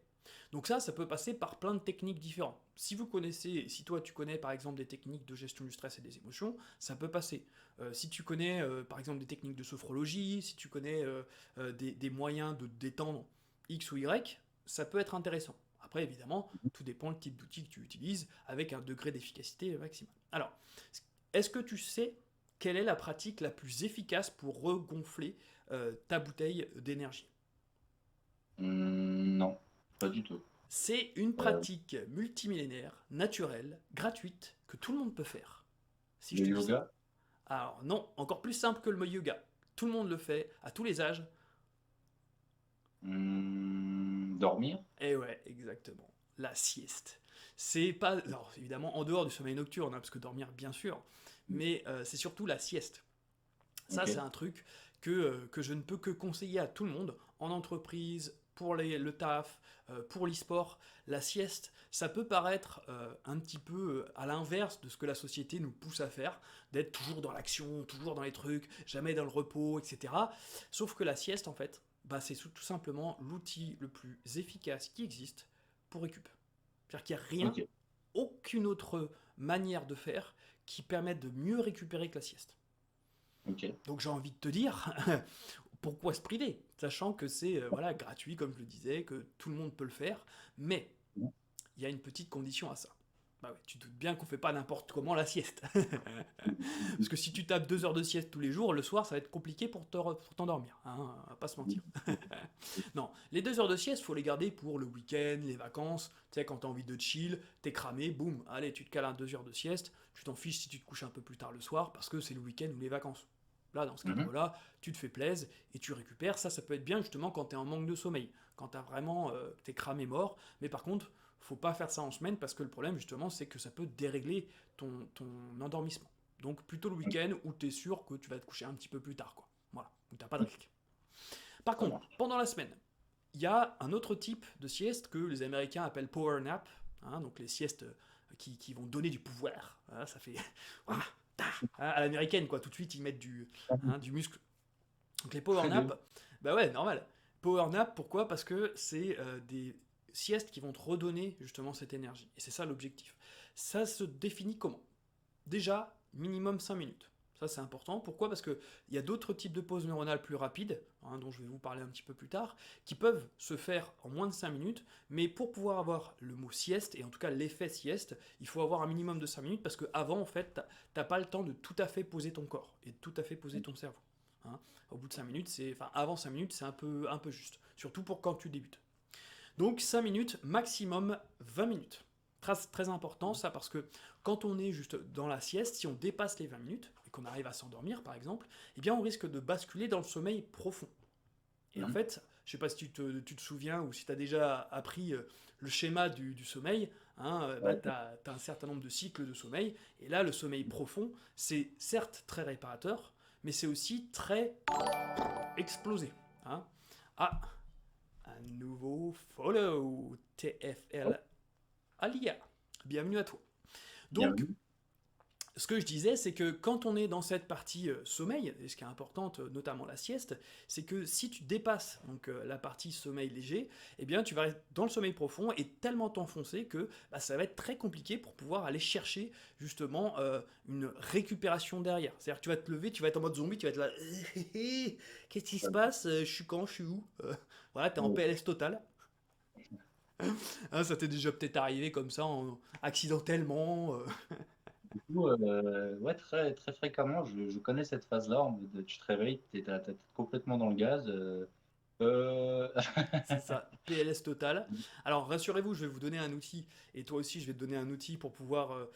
Donc ça peut passer par plein de techniques différentes. Si vous connaissez, si toi tu connais par exemple des techniques de gestion du stress et des émotions, ça peut passer. Si tu connais par exemple des techniques de sophrologie, si tu connais des moyens de détendre X ou Y, ça peut être intéressant. Après évidemment, tout dépend du type d'outil que tu utilises avec un degré d'efficacité maximal. Alors, est-ce que tu sais quelle est la pratique la plus efficace pour regonfler ta bouteille d'énergie? Non, pas du tout. C'est une Euh, pratique multimillénaire, naturelle, gratuite, que tout le monde peut faire. Si je le te dis ça. yoga, Alors non, encore plus simple que le yoga. Tout le monde le fait, à tous les âges. dormir. Et ouais, exactement. La sieste. C'est pas... Alors évidemment, en dehors du sommeil nocturne, hein, parce que dormir, bien sûr, mais c'est surtout la sieste. Ça, Ok, c'est un truc que je ne peux que conseiller à tout le monde, en entreprise, pour le taf, pour l'e-sport. La sieste, ça peut paraître un petit peu à l'inverse de ce que la société nous pousse à faire, d'être toujours dans l'action, toujours dans les trucs, jamais dans le repos, etc. Sauf que la sieste, en fait, bah, c'est tout simplement l'outil le plus efficace qui existe pour récup. C'est-à-dire qu'il n'y a rien, ok, aucune autre manière de faire qui permette de mieux récupérer que la sieste. ok. Donc j'ai envie de te dire, pourquoi se priver? Sachant que c'est voilà, gratuit, comme je le disais, que tout le monde peut le faire, mais il y a une petite condition à ça. Bah ouais, tu te doutes bien qu'on fait pas n'importe comment la sieste. Parce que si tu tapes 2 heures de sieste tous les jours, le soir, ça va être compliqué pour t'endormir, hein, on va pas se mentir. Non, les 2 heures de sieste, faut les garder pour le week-end, les vacances, tu sais, quand t'as envie de chill, t'es cramé, boum, allez, tu te cales un 2 heures de sieste, tu t'en fiches si tu te couches un peu plus tard le soir, parce que c'est le week-end ou les vacances. Là, dans ce Mhm. cadre-là, tu te fais plaisir et tu récupères. Ça peut être bien justement quand t'es en manque de sommeil, quand t'es cramé mort. Mais par contre, faut pas faire ça en semaine parce que le problème justement, c'est que ça peut dérégler ton endormissement. Donc plutôt le Ok, week-end où t'es sûr que tu vas te coucher un petit peu plus tard, quoi. Voilà, où t'as pas de risque. Par ça contre, marche. pendant la semaine, il y a un autre type de sieste que les Américains appellent power nap, hein, donc les siestes qui vont donner du pouvoir. Hein, ça fait à l'américaine, quoi. Tout de suite, ils mettent du muscle. Donc les power De ouf. nap, bah ouais, normal. Power nap, pourquoi? Parce que c'est des siestes qui vont te redonner justement cette énergie. Et c'est ça l'objectif. Ça se définit comment? Déjà, minimum 5 minutes. Ça, c'est important. Pourquoi? Parce qu'il y a d'autres types de pauses neuronales plus rapides, hein, dont je vais vous parler un petit peu plus tard, qui peuvent se faire en moins de 5 minutes, mais pour pouvoir avoir le mot sieste, et en tout cas l'effet sieste, il faut avoir un minimum de 5 minutes, parce qu'avant, en fait, t'as pas le temps de tout à fait poser ton corps, et de tout à fait poser ton cerveau. Hein. Au bout de 5 minutes, enfin, avant 5 minutes, c'est un peu juste. Surtout pour quand tu débutes. Donc 5 minutes, maximum 20 minutes. Très, très important ça, parce que quand on est juste dans la sieste, si on dépasse les 20 minutes, et qu'on arrive à s'endormir par exemple, eh bien on risque de basculer dans le sommeil profond. Et en Mhm. fait, je sais pas si tu te souviens ou si tu as déjà appris le schéma du sommeil, hein, bah, Ouais. tu as un certain nombre de cycles de sommeil, et là le sommeil profond, c'est certes très réparateur, mais c'est aussi très explosé. Hein. Ah, un nouveau follow, Oh, TFL Alia. Bienvenue à toi. Donc, bienvenue. ce que je disais, c'est que quand on est dans cette partie sommeil, et ce qui est importante, notamment la sieste, c'est que si tu dépasses donc, la partie sommeil léger, eh bien tu vas être dans le sommeil profond et tellement t'enfoncer que bah, ça va être très compliqué pour pouvoir aller chercher justement une récupération derrière. C'est-à-dire que tu vas te lever, tu vas être en mode zombie, tu vas être là, qu'est-ce qui se Ouais. passe? Je suis quand? Je suis où? Voilà, t'es en Ouais. PLS total. Hein, ça t'est déjà peut-être arrivé comme ça, accidentellement. Du coup, ouais, très, très fréquemment, je connais cette phase-là, en mode, tu te réveilles, t'es t'as tête complètement dans le gaz. Euh, C'est ça, PLS total. Alors rassurez-vous, je vais vous donner un outil, et toi aussi je vais te donner un outil pour pouvoir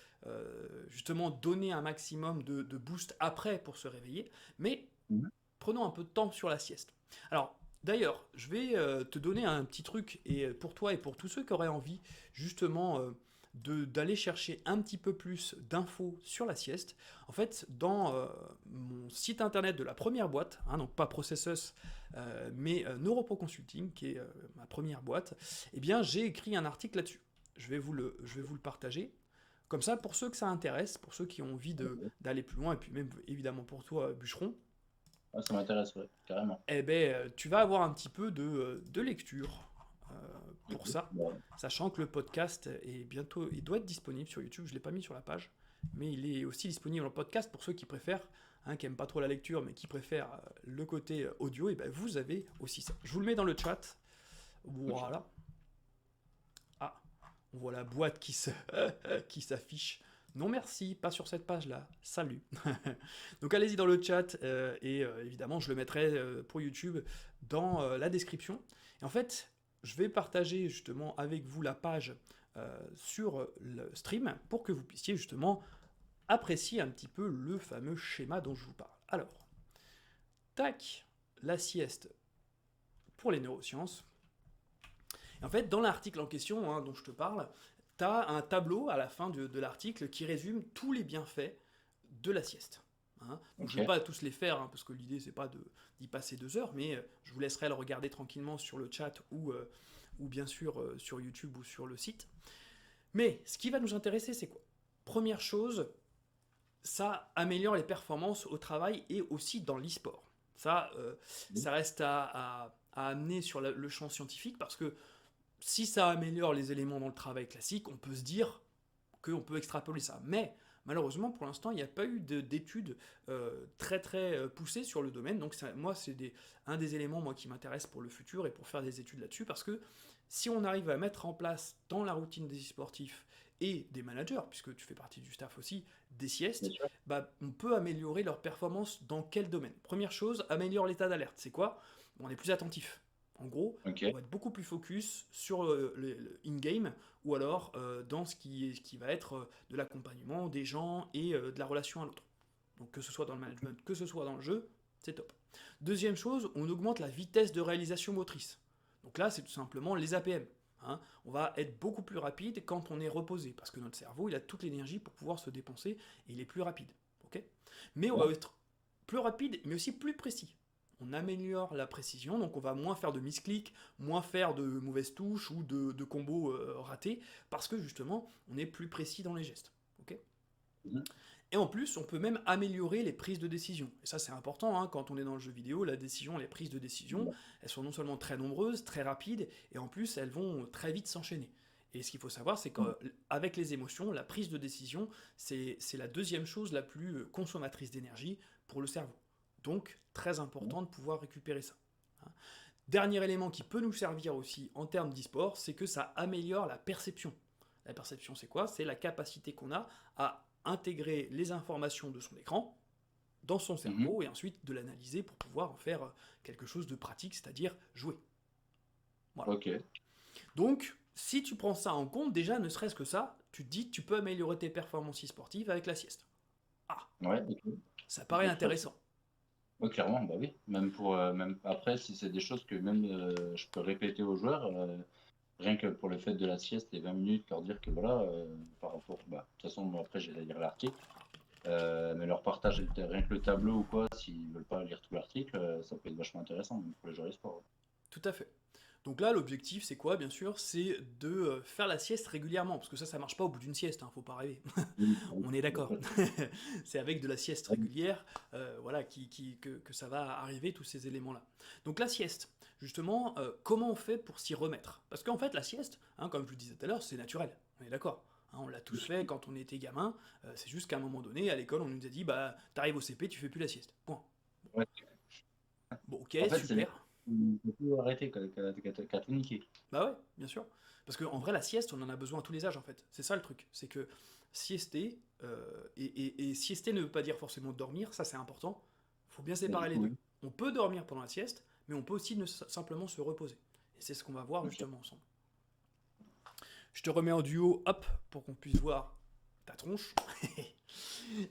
justement donner un maximum de boost après pour se réveiller, mais Mhm. prenons un peu de temps sur la sieste. Alors d'ailleurs, je vais te donner un petit truc, et pour toi et pour tous ceux qui auraient envie justement d'aller chercher un petit peu plus d'infos sur la sieste, en fait, dans mon site internet de la première boîte, hein, donc pas Processus, mais Neuropro Consulting, qui est ma première boîte, eh bien j'ai écrit un article là-dessus. Je vais vous le partager. Comme ça, pour ceux que ça intéresse, pour ceux qui ont envie d'aller plus loin, et puis même évidemment pour toi, bûcheron, Ouais, ça m'intéresse, ouais, carrément. eh ben, tu vas avoir un petit peu de lecture euh, Ok. pour ça, Bon, sachant que le podcast est bientôt, il doit être disponible sur YouTube, je ne l'ai pas mis sur la page, mais il est aussi disponible en podcast pour ceux qui préfèrent, hein, qui n'aiment pas trop la lecture, mais qui préfèrent le côté audio, et ben vous avez aussi ça. Je vous le mets dans le chat, ok. voilà. Ah, on voit la boîte qui s'affiche. Non merci, pas sur cette page-là. Salut. Donc allez-y dans le chat et évidemment je le mettrai pour YouTube dans la description. Et en fait, je vais partager justement avec vous la page sur le stream pour que vous puissiez justement apprécier un petit peu le fameux schéma dont je vous parle. Alors, tac, la sieste pour les neurosciences. En fait, dans l'article en question, hein, dont je te parle, tu as un tableau à la fin de l'article qui résume tous les bienfaits de la sieste. Hein. Donc je ne vais Ok. pas tous les faire, hein, parce que l'idée c'est pas d'y passer 2 heures, mais je vous laisserai le regarder tranquillement sur le chat ou bien sûr sur YouTube ou sur le site. Mais ce qui va nous intéresser, c'est quoi? Première chose, ça améliore les performances au travail et aussi dans l'e-sport. Ça reste à amener sur le champ scientifique parce que si ça améliore les éléments dans le travail classique, on peut se dire qu'on peut extrapoler ça. Mais malheureusement, pour l'instant, il n'y a pas eu d'études très très poussées sur le domaine. Donc moi, c'est un des éléments moi, qui m'intéresse pour le futur et pour faire des études là-dessus, parce que si on arrive à mettre en place dans la routine des sportifs et des managers, puisque tu fais partie du staff aussi, des Bien siestes, sûr. bah, on peut améliorer leur performance dans quel domaine? Première chose, améliore l'état d'alerte. C'est quoi? On est plus attentif. En gros, Ok. on va être beaucoup plus focus sur le in-game ou alors dans ce qui va être de l'accompagnement des gens et de la relation à l'autre. Donc que ce soit dans le management, que ce soit dans le jeu, c'est top. Deuxième chose, on augmente la vitesse de réalisation motrice. Donc là, c'est tout simplement les APM. Hein. On va être beaucoup plus rapide quand on est reposé, parce que notre cerveau, il a toute l'énergie pour pouvoir se dépenser, et il est plus rapide. Okay, mais on va Ouais. être plus rapide, mais aussi plus précis. On améliore la précision, donc on va moins faire de misclics, moins faire de mauvaises touches ou de combos ratés, parce que justement, on est plus précis dans les gestes. Okay, Mhm. et en plus, on peut même améliorer les prises de décision. Et ça, c'est important, hein, quand on est dans le jeu vidéo, la décision, les prises de décision, Bon. elles sont non seulement très nombreuses, très rapides, et en plus, elles vont très vite s'enchaîner. Et ce qu'il faut savoir, c'est qu'avec les émotions, la prise de décision, c'est la deuxième chose la plus consommatrice d'énergie pour le cerveau. Donc, très important de pouvoir récupérer ça. Hein. Dernier élément qui peut nous servir aussi en termes d'e-sport, c'est que ça améliore la perception. La perception, c'est quoi? C'est la capacité qu'on a à intégrer les informations de son écran dans son Mhm. cerveau et ensuite de l'analyser pour pouvoir en faire quelque chose de pratique, c'est-à-dire jouer. Voilà. Ok. Donc, si tu prends ça en compte, déjà, ne serait-ce que ça, tu te dis que tu peux améliorer tes performances sportives avec la sieste. Ah, Ouais, ok. ça Ok, paraît tout à fait. intéressant. Ouais, clairement, bah oui. Même pour, même après, si c'est des choses que même je peux répéter aux joueurs, rien que pour le fait de la sieste, les 20 minutes, leur dire que voilà, par rapport, bah, de toute façon, moi, après, j'ai à lire l'article, mais leur partager rien que le tableau ou quoi, s'ils veulent pas lire tout l'article, ça peut être vachement intéressant, même pour les joueurs e-sport. Tout à fait. Donc là, l'objectif, c'est quoi, bien sûr? C'est de faire la sieste régulièrement, parce que ça marche pas au bout d'une sieste, hein, faut pas rêver. Oui, oui, On est tout à d'accord. fait. C'est avec de la sieste Ouais, régulière, voilà, que ça va arriver, tous ces éléments-là. Donc la sieste, justement, comment on fait pour s'y remettre? Parce qu'en fait, la sieste, hein, comme je vous le disais tout à l'heure, c'est naturel, on est d'accord. Hein, on l'a tous fait quand on était gamin, c'est juste qu'à un moment donné, à l'école, on nous a dit, bah, t'arrives au CP, tu fais plus la sieste. Point. ouais. Bon, ok, En fait, c'est les super. il faut tout arrêter, qu'à tout niquer. Bah ouais, bien sûr. Parce qu'en vrai, la sieste, on en a besoin à tous les âges, en fait. C'est ça le truc. C'est que siester, et siester ne veut pas dire forcément dormir, ça c'est important. Il faut bien Mais du séparer les coup, deux. oui. On peut dormir pendant la sieste, mais on peut aussi simplement se reposer. Et c'est ce qu'on va voir Ok. justement ensemble. Je te remets en duo, hop, pour qu'on puisse voir ta tronche.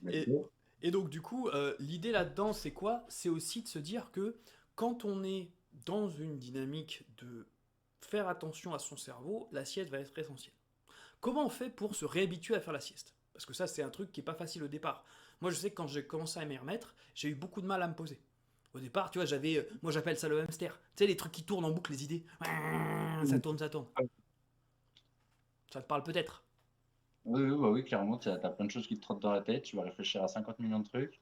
et, D'accord. et donc du coup, l'idée là-dedans, c'est quoi? C'est aussi de se dire que quand on est dans une dynamique de faire attention à son cerveau, la sieste va être essentielle. Comment on fait pour se réhabituer à faire la sieste? Parce que ça, c'est un truc qui est pas facile au départ. Moi, je sais que quand j'ai commencé à m'y remettre, j'ai eu beaucoup de mal à me poser. Au départ, tu vois, moi j'appelle ça le hamster. Tu sais, les trucs qui tournent en boucle, les idées. Ça tourne, ça tourne. Ça te parle peut-être. Oui, oui, bah oui, clairement, tu as plein de choses qui te trottent dans la tête, tu vas réfléchir à 50 millions de trucs,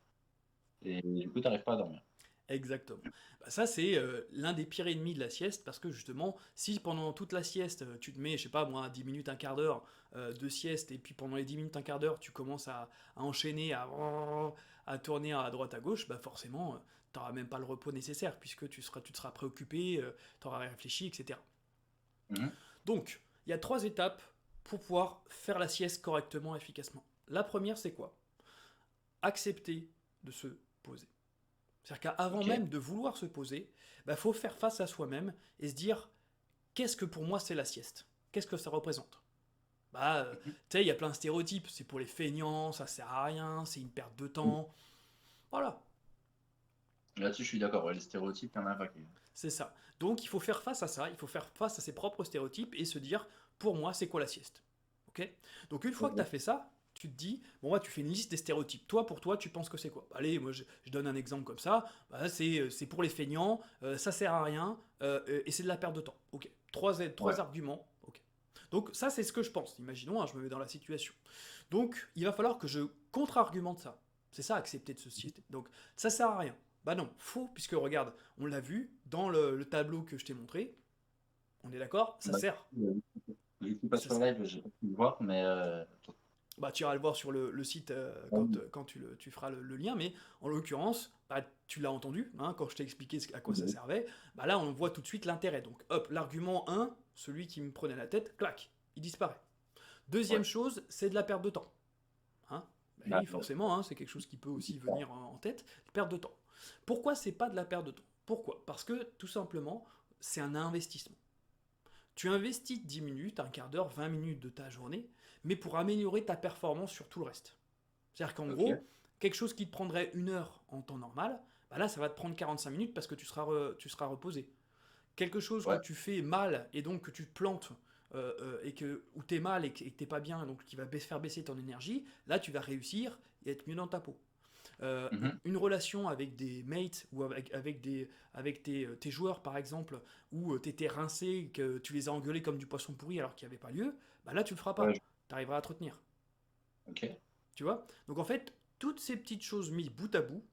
et du coup, tu n'arrives pas à dormir. Exactement. Bah, ça, c'est l'un des pires ennemis de la sieste, parce que justement, si pendant toute la sieste, tu te mets, je sais pas moi, 10 minutes, un quart d'heure de sieste, et puis pendant les 10 minutes, un quart d'heure, tu commences à enchaîner, à tourner à droite, à gauche, bah forcément, tu n'auras même pas le repos nécessaire, puisque tu te seras préoccupé, tu auras réfléchi, etc. Mhm. Donc, il y a 3 étapes pour pouvoir faire la sieste correctement, efficacement. La première, c'est quoi? Accepter de se poser. C'est-à-dire qu'avant Ok. même de vouloir se poser, il bah, faut faire face à soi-même et se dire qu'est-ce que pour moi c'est la sieste? Qu'est-ce que ça représente? Bah, Mhm. tu sais, il y a plein de stéréotypes. C'est pour les feignants, ça sert à rien, c'est une perte de temps. Voilà, Là-dessus, je suis d'accord, ouais, les stéréotypes, il y en a un paquet. c'est ça. Donc il faut faire face à ça, il faut faire face à ses propres stéréotypes et se dire pour moi c'est quoi la sieste? Ok. Donc une fois que tu as Ouais. fait ça, tu te dis, bon, moi, tu fais une liste des stéréotypes. Toi, pour toi, tu penses que c'est quoi? Allez, moi, je donne un exemple comme ça. Bah, c'est pour les feignants, ça sert à rien, et c'est de la perte de temps. Ok. Trois Ouais. arguments. Ok. Donc, ça, c'est ce que je pense. Imaginons, hein, je me mets dans la situation. Donc, il va falloir que je contre-argumente ça. C'est ça, accepter de se citer. Donc, ça sert à rien. Bah non, faux, puisque regarde, on l'a vu dans le tableau que je t'ai montré. On est d'accord? Ça Bah, sert. vu que tu passes Ça sur sert. live, j'ai pas pu le voir, mais Bah, tu iras le voir sur le site quand tu feras le lien, mais en l'occurrence, bah, tu l'as entendu, hein, quand je t'ai expliqué à quoi ça servait, bah là on voit tout de suite l'intérêt. Donc hop, l'argument 1, celui qui me prenait la tête, clac, il disparaît. Deuxième ouais. chose, c'est de la perte de temps. Hein. Bah Bah, oui, forcément, hein, c'est quelque chose qui peut aussi venir en tête, perte de temps. Pourquoi c'est pas de la perte de temps? Pourquoi? Parce que tout simplement, c'est un investissement. Tu investis 10 minutes, un quart d'heure, 20 minutes de ta journée, mais pour améliorer ta performance sur tout le reste. C'est-à-dire qu'en ok. gros, quelque chose qui te prendrait 1 heure en temps normal, bah là, ça va te prendre 45 minutes parce que tu seras reposé. Quelque chose que Ouais. tu fais mal et donc que tu te plantes et où tu es mal et que t'es pas bien, donc qui va faire baisser ton énergie, là, tu vas réussir et être mieux dans ta peau. Mhm. Une relation avec des mates ou avec tes joueurs par exemple, où tu étais rincé, que tu les as engueulés comme du poisson pourri alors qu'il n'y avait pas lieu, bah là tu le feras Ouais, pas. Tu arriveras à te retenir. ok. Tu vois? Donc en fait, toutes ces petites choses mises bout à bout,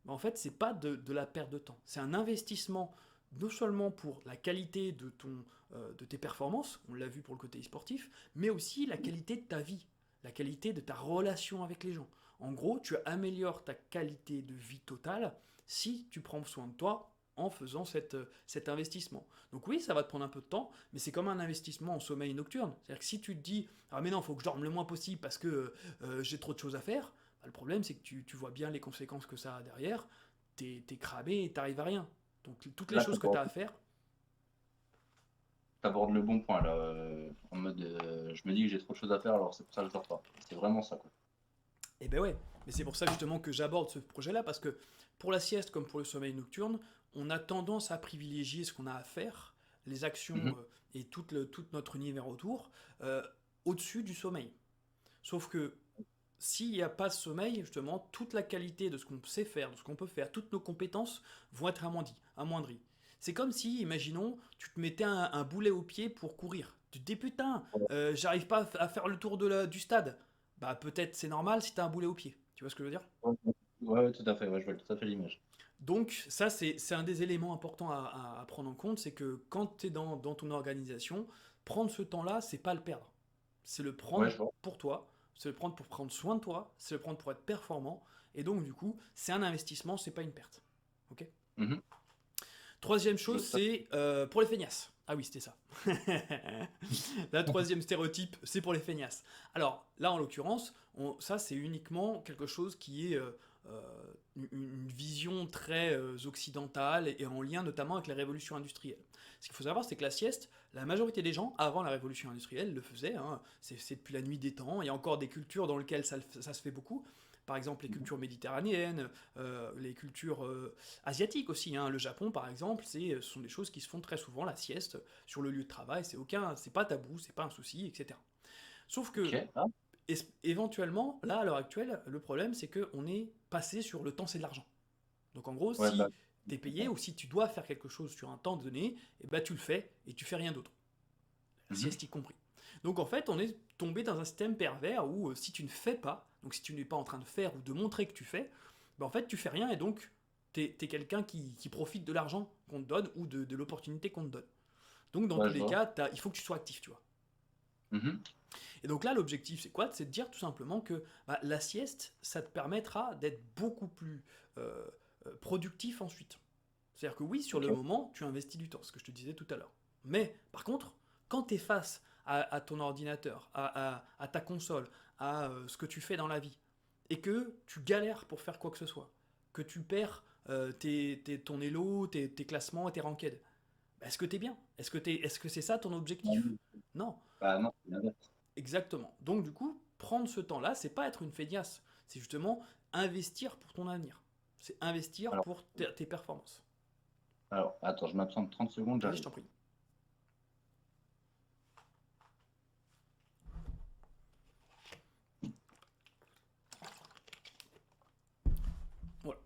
bah, en fait, c'est pas de la perte de temps. C'est un investissement non seulement pour la qualité de tes performances, on l'a vu pour le côté sportif, mais aussi la qualité de ta vie, la qualité de ta relation avec les gens. En gros, tu améliores ta qualité de vie totale si tu prends soin de toi en faisant cet investissement. Donc oui, ça va te prendre un peu de temps, mais c'est comme un investissement en sommeil nocturne. C'est-à-dire que si tu te dis, ah mais non, il faut que je dorme le moins possible parce que j'ai trop de choses à faire, bah, le problème c'est que tu vois bien les conséquences que ça a derrière, t'es cramé et t'arrives à rien. Donc toutes les Là, choses que tu as à faire, t'abordes le bon point, là. En mode, je me dis que j'ai trop de choses à faire, alors c'est pour ça que je dors pas. C'est vraiment ça, quoi. eh ben ouais. Mais c'est pour ça justement que j'aborde ce projet-là, parce que pour la sieste comme pour le sommeil nocturne, on a tendance à privilégier ce qu'on a à faire, les actions Mhm. et tout notre univers autour, euh, au-dessus du sommeil. Sauf que s'il n'y a pas de sommeil, justement, toute la qualité de ce qu'on sait faire, de ce qu'on peut faire, toutes nos compétences vont être amoindries. C'est comme si, imaginons, tu te mettais un boulet au pied pour courir. Tu te dis putain, j'arrive pas à faire le tour du stade. Bah peut-être c'est normal si t'as un boulet au pied. Tu vois ce que je veux dire? Ouais, ouais, tout à fait, ouais, je vois tout à fait l'image. Donc ça c'est un des éléments importants à prendre en compte, c'est que quand tu es dans ton organisation, prendre ce temps-là, c'est pas le perdre. C'est le Ouais, prendre je vois. pour toi, c'est le prendre pour prendre soin de toi, c'est le prendre pour être performant, et donc du coup, c'est un investissement, c'est pas une perte. Ok. Mhm. Troisième Je chose, vois tout à fait. c'est pour les feignasses. Ah oui, c'était ça. La troisième stéréotype, c'est pour les feignasses. Alors là, en l'occurrence, ça c'est uniquement quelque chose qui est une vision très occidentale et en lien notamment avec la révolution industrielle. Ce qu'il faut savoir, c'est que la sieste, la majorité des gens, avant la révolution industrielle, le faisaient. Hein. C'est depuis la nuit des temps. Il y a encore des cultures dans lesquelles ça se fait beaucoup. Par exemple, les Mhm. cultures méditerranéennes, les cultures asiatiques aussi. Hein. Le Japon, par exemple, ce sont des choses qui se font très souvent, la sieste sur le lieu de travail. C'est pas tabou, c'est pas un souci, etc. Sauf Ok. que Ah, éventuellement, là, à l'heure actuelle, le problème, c'est qu'on est passé sur le temps, c'est de l'argent. Donc en gros, ouais, bah, si tu es payé ou si tu dois faire quelque chose sur un temps donné, eh ben, tu le fais et tu fais rien d'autre. La mhm. sieste y compris. Donc en fait, on est tombé dans un système pervers où si tu ne fais pas, donc si tu n'es pas en train de faire ou de montrer que tu fais, ben, en fait, tu fais rien et donc t'es quelqu'un qui profite de l'argent qu'on te donne ou de l'opportunité qu'on te donne. Donc dans Ouais, tous je les vois. cas, il faut que tu sois actif, tu vois. Mhm. Et donc là, l'objectif, c'est quoi? C'est de dire tout simplement que bah, la sieste, ça te permettra d'être beaucoup plus euh, productif ensuite. C'est-à-dire que oui, sur le Ok. moment, tu investis du temps, ce que je te disais tout à l'heure. Mais par contre, quand tu es face à ton ordinateur, à ta console, à ce que tu fais dans la vie, et que tu galères pour faire quoi que ce soit, que tu perds ton elo, tes classements et tes ranked, bah, est-ce que tu es bien? Est-ce que c'est ça ton objectif? Non. Bah non, c'est l'inverse. Exactement. Donc du coup, prendre ce temps-là, c'est pas être une feignasse, c'est justement investir pour ton avenir. C'est investir Alors, pour tes performances. attends, je m'absente 30 secondes, Vas-y, je j'arrive. t'en prie. Voilà.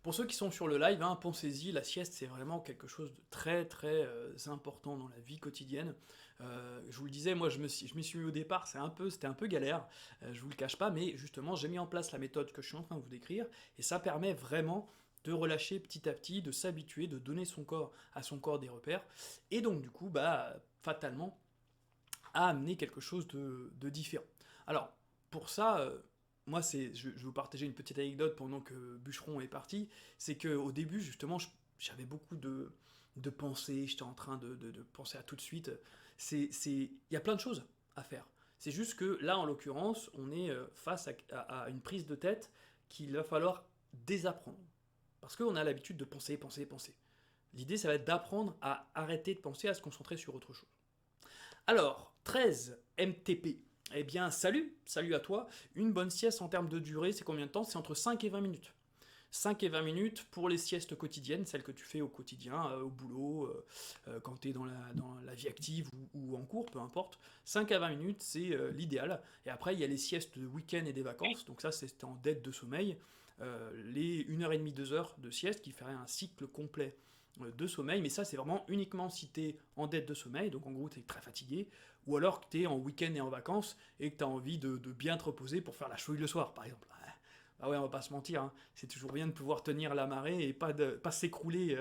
Pour ceux qui sont sur le live, hein, pensez-y, la sieste c'est vraiment quelque chose de très très important dans la vie quotidienne. Je vous le disais, moi je m'y suis mis au départ, c'était un peu galère, je vous le cache pas, mais justement j'ai mis en place la méthode que je suis en train de vous décrire et ça permet vraiment de relâcher petit à petit, de s'habituer, de donner son corps à son corps des repères et donc du coup bah fatalement à amener quelque chose de différent. Alors, pour ça, moi, je vais vous partager une petite anecdote pendant que Bûcheron est parti. C'est qu'au début, justement, j'avais beaucoup de pensées, j'étais en train de penser à tout de suite. Il y a plein de choses à faire. C'est juste que là, en l'occurrence, on est face à une prise de tête qu'il va falloir désapprendre. Parce qu'on a l'habitude de penser, penser, penser. L'idée, ça va être d'apprendre à arrêter de penser, à se concentrer sur autre chose. Alors, 13 MTP. Eh bien, salut à toi. Une bonne sieste en termes de durée, c'est combien de temps? C'est entre 5 et 20 minutes. 5 et 20 minutes pour les siestes quotidiennes, celles que tu fais au quotidien, au boulot, quand tu es dans la vie active ou en cours, peu importe. 5 à 20 minutes, c'est l'idéal. Et après, il y a les siestes de week-end et des vacances, donc ça, c'est en dette de sommeil. Les 1h30, 2 heures de sieste qui ferait un cycle complet de sommeil, mais ça c'est vraiment uniquement si tu es en dette de sommeil, donc en gros tu es très fatigué, ou alors que tu es en week-end et en vacances et que tu as envie de bien te reposer pour faire la chouille le soir par exemple. Bah ouais, on va pas se mentir, hein, c'est toujours bien de pouvoir tenir la marée et pas s'écrouler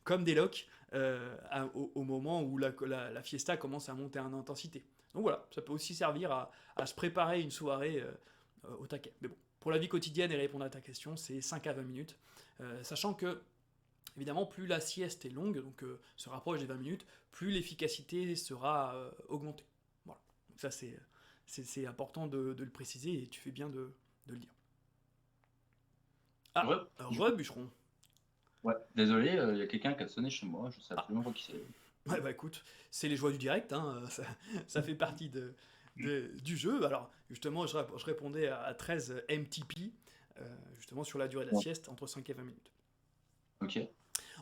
comme des loques. au moment où la fiesta commence à monter en intensité. Donc voilà, ça peut aussi servir à se préparer une soirée au taquet. Mais bon, pour la vie quotidienne et répondre à ta question, c'est 5 à 20 minutes. Sachant que, évidemment, plus la sieste est longue, donc se rapproche des 20 minutes, plus l'efficacité sera augmentée. Voilà. Donc ça, c'est important de le préciser et tu fais bien de le dire. Ah, Ouais, du coup, bûcheron. ouais. Désolé, il y a quelqu'un qui a sonné chez moi, je sais Ah, absolument pas qui c'est. ouais, bah écoute, c'est les joies du direct, hein, ça fait partie du jeu. Alors, justement, je répondais à 13 MTP, justement sur la durée de la Ouais. sieste, entre 5 et 20 minutes. Ok, ça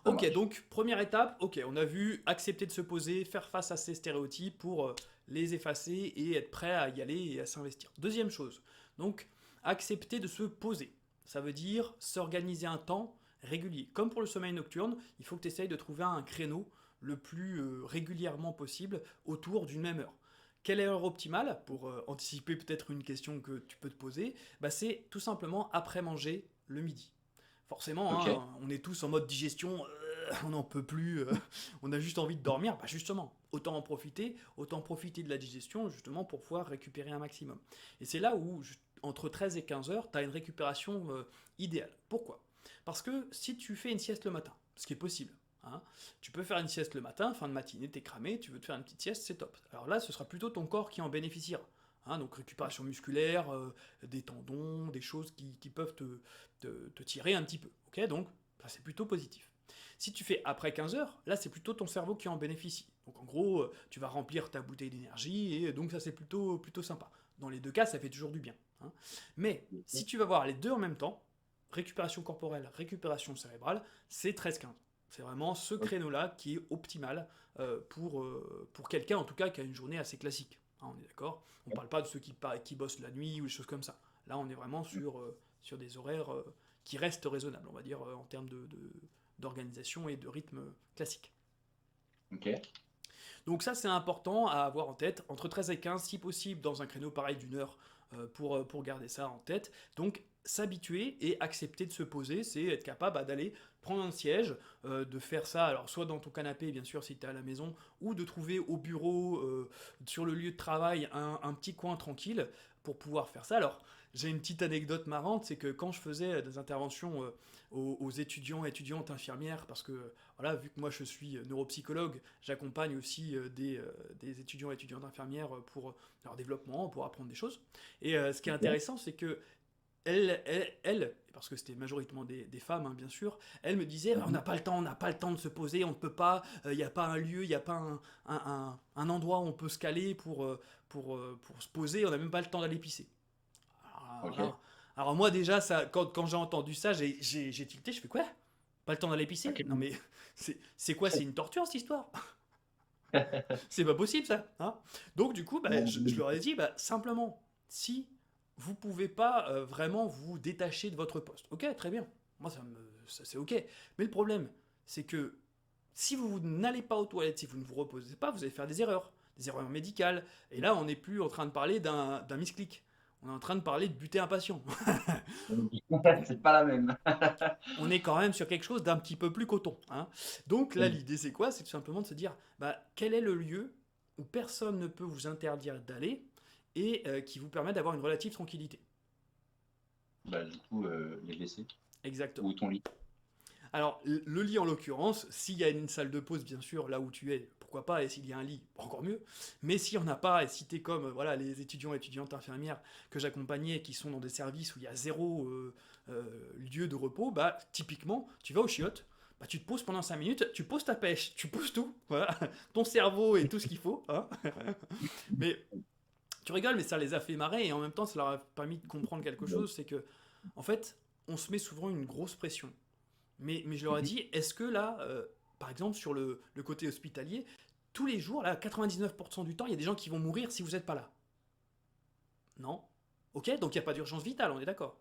Ok, marche. donc première étape, ok, on a vu accepter de se poser, faire face à ces stéréotypes pour les effacer et être prêt à y aller et à s'investir. Deuxième chose, donc accepter de se poser. Ça veut dire s'organiser un temps régulier. Comme pour le sommeil nocturne, il faut que tu essayes de trouver un créneau le plus régulièrement possible autour d'une même heure. Quelle est l'heure optimale pour anticiper peut-être une question que tu peux te poser? Bah, c'est tout simplement après manger le midi. Forcément, Ok, hein, on est tous en mode digestion, on n'en peut plus, on a juste envie de dormir. Bah justement, autant profiter de la digestion justement pour pouvoir récupérer un maximum. Et c'est là où, entre 13 et 15 heures, tu as une récupération idéale. Pourquoi? Parce que si tu fais une sieste le matin, ce qui est possible, hein, tu peux faire une sieste le matin, fin de matinée, t'es cramé, tu veux te faire une petite sieste, c'est top. Alors là, ce sera plutôt ton corps qui en bénéficiera. Hein, donc récupération musculaire, des tendons, des choses qui peuvent te tirer un petit peu. Ok, donc ça c'est plutôt positif. Si tu fais après 15 heures, là c'est plutôt ton cerveau qui en bénéficie. Donc en gros, tu vas remplir ta bouteille d'énergie et donc ça c'est plutôt sympa. Dans les deux cas, ça fait toujours du bien. Hein. Mais si tu vas voir les deux en même temps, récupération corporelle, récupération cérébrale, c'est 13-15. C'est vraiment ce ok, créneau-là qui est optimal pour quelqu'un en tout cas qui a une journée assez classique. Hein, on est d'accord. On ne parle pas de ceux qui bossent la nuit ou des choses comme ça. Là, on est vraiment sur des horaires qui restent raisonnables, on va dire, en termes d'organisation et de rythme classique. ok, Donc ça, c'est important à avoir en tête, entre 13 et 15, si possible, dans un créneau pareil d'une heure, pour garder ça en tête. Donc s'habituer et accepter de se poser, c'est être capable d'aller prendre un siège, de faire ça, alors soit dans ton canapé, bien sûr, si tu es à la maison, ou de trouver au bureau, sur le lieu de travail, un petit coin tranquille pour pouvoir faire ça. Alors, j'ai une petite anecdote marrante, c'est que quand je faisais des interventions aux étudiants et étudiantes infirmières, parce que, voilà, vu que moi je suis neuropsychologue, j'accompagne aussi des étudiants et étudiantes infirmières pour leur développement, pour apprendre des choses. Et ce qui est ok, intéressant, c'est que parce que c'était majoritairement des femmes, hein, bien sûr, elles me disaient on n'a mhm, pas le temps, on n'a pas le temps de se poser, on ne peut pas, il n'y a pas un lieu, il n'y a pas un endroit où on peut se caler pour se poser, on n'a même pas le temps d'aller pisser. Alors, ok. là, alors moi déjà, quand j'ai entendu ça, j'ai tilté, je fais quoi? Pas le temps d'aller pisser? Ok. Non mais c'est quoi? C'est une torture cette histoire? C'est pas possible ça, hein. Donc du coup, bah, je leur ai dit, bah, simplement, si vous pouvez pas vraiment vous détacher de votre poste, ok, très bien, moi c'est ok. Mais le problème, c'est que si vous n'allez pas aux toilettes, si vous ne vous reposez pas, vous allez faire des erreurs médicales. Et là, on n'est plus en train de parler d'un misclic. On est en train de parler de buter un patient. C'est pas la même. On est quand même sur quelque chose d'un petit peu plus coton. Hein. Donc là, l'idée, c'est quoi? C'est tout simplement de se dire, bah, quel est le lieu où personne ne peut vous interdire d'aller et qui vous permet d'avoir une relative tranquillité. Bah, du coup, les WC Exactement. ou ton lit. Alors, le lit en l'occurrence, s'il y a une salle de pause, bien sûr, là où tu es, pourquoi pas, et s'il y a un lit, encore mieux. Mais s'il n'y en a pas, et si tu es comme voilà, les étudiants et étudiantes infirmières que j'accompagnais qui sont dans des services où il y a zéro lieu de repos, bah, typiquement, tu vas aux chiottes, bah, tu te poses pendant 5 minutes, tu poses ta pêche, tu poses tout, voilà, ton cerveau et tout ce qu'il faut. Hein. Mais tu rigoles, mais ça les a fait marrer, et en même temps, ça leur a permis de comprendre quelque chose, c'est que, en fait, on se met souvent une grosse pression. Mais je leur ai Mhm. dit, est-ce que là, par exemple, sur le côté hospitalier, tous les jours, là, 99% du temps, il y a des gens qui vont mourir si vous n'êtes pas là? Non. Ok, donc il n'y a pas d'urgence vitale, on est d'accord?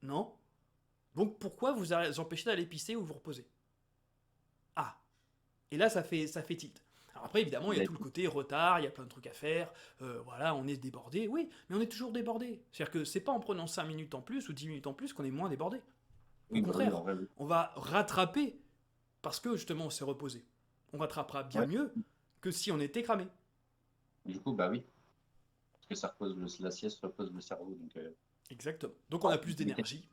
Non. Donc pourquoi vous empêchez d'aller pisser ou vous reposer? Ah. Et là, ça fait tilt. Alors après, évidemment, il y a tout le côté retard, il y a plein de trucs à faire, voilà, on est débordé, oui, mais on est toujours débordé. C'est-à-dire que c'est pas en prenant 5 minutes en plus ou 10 minutes en plus qu'on est moins débordé. Au Oui, bah oui, en contraire, vrai, oui. on va rattraper parce que justement on s'est reposé. on rattrapera bien Ouais. mieux que si on était cramé. Du coup, bah oui, parce que ça repose la sieste repose le cerveau. Donc, Exactement. Donc on ouais, a plus d'énergie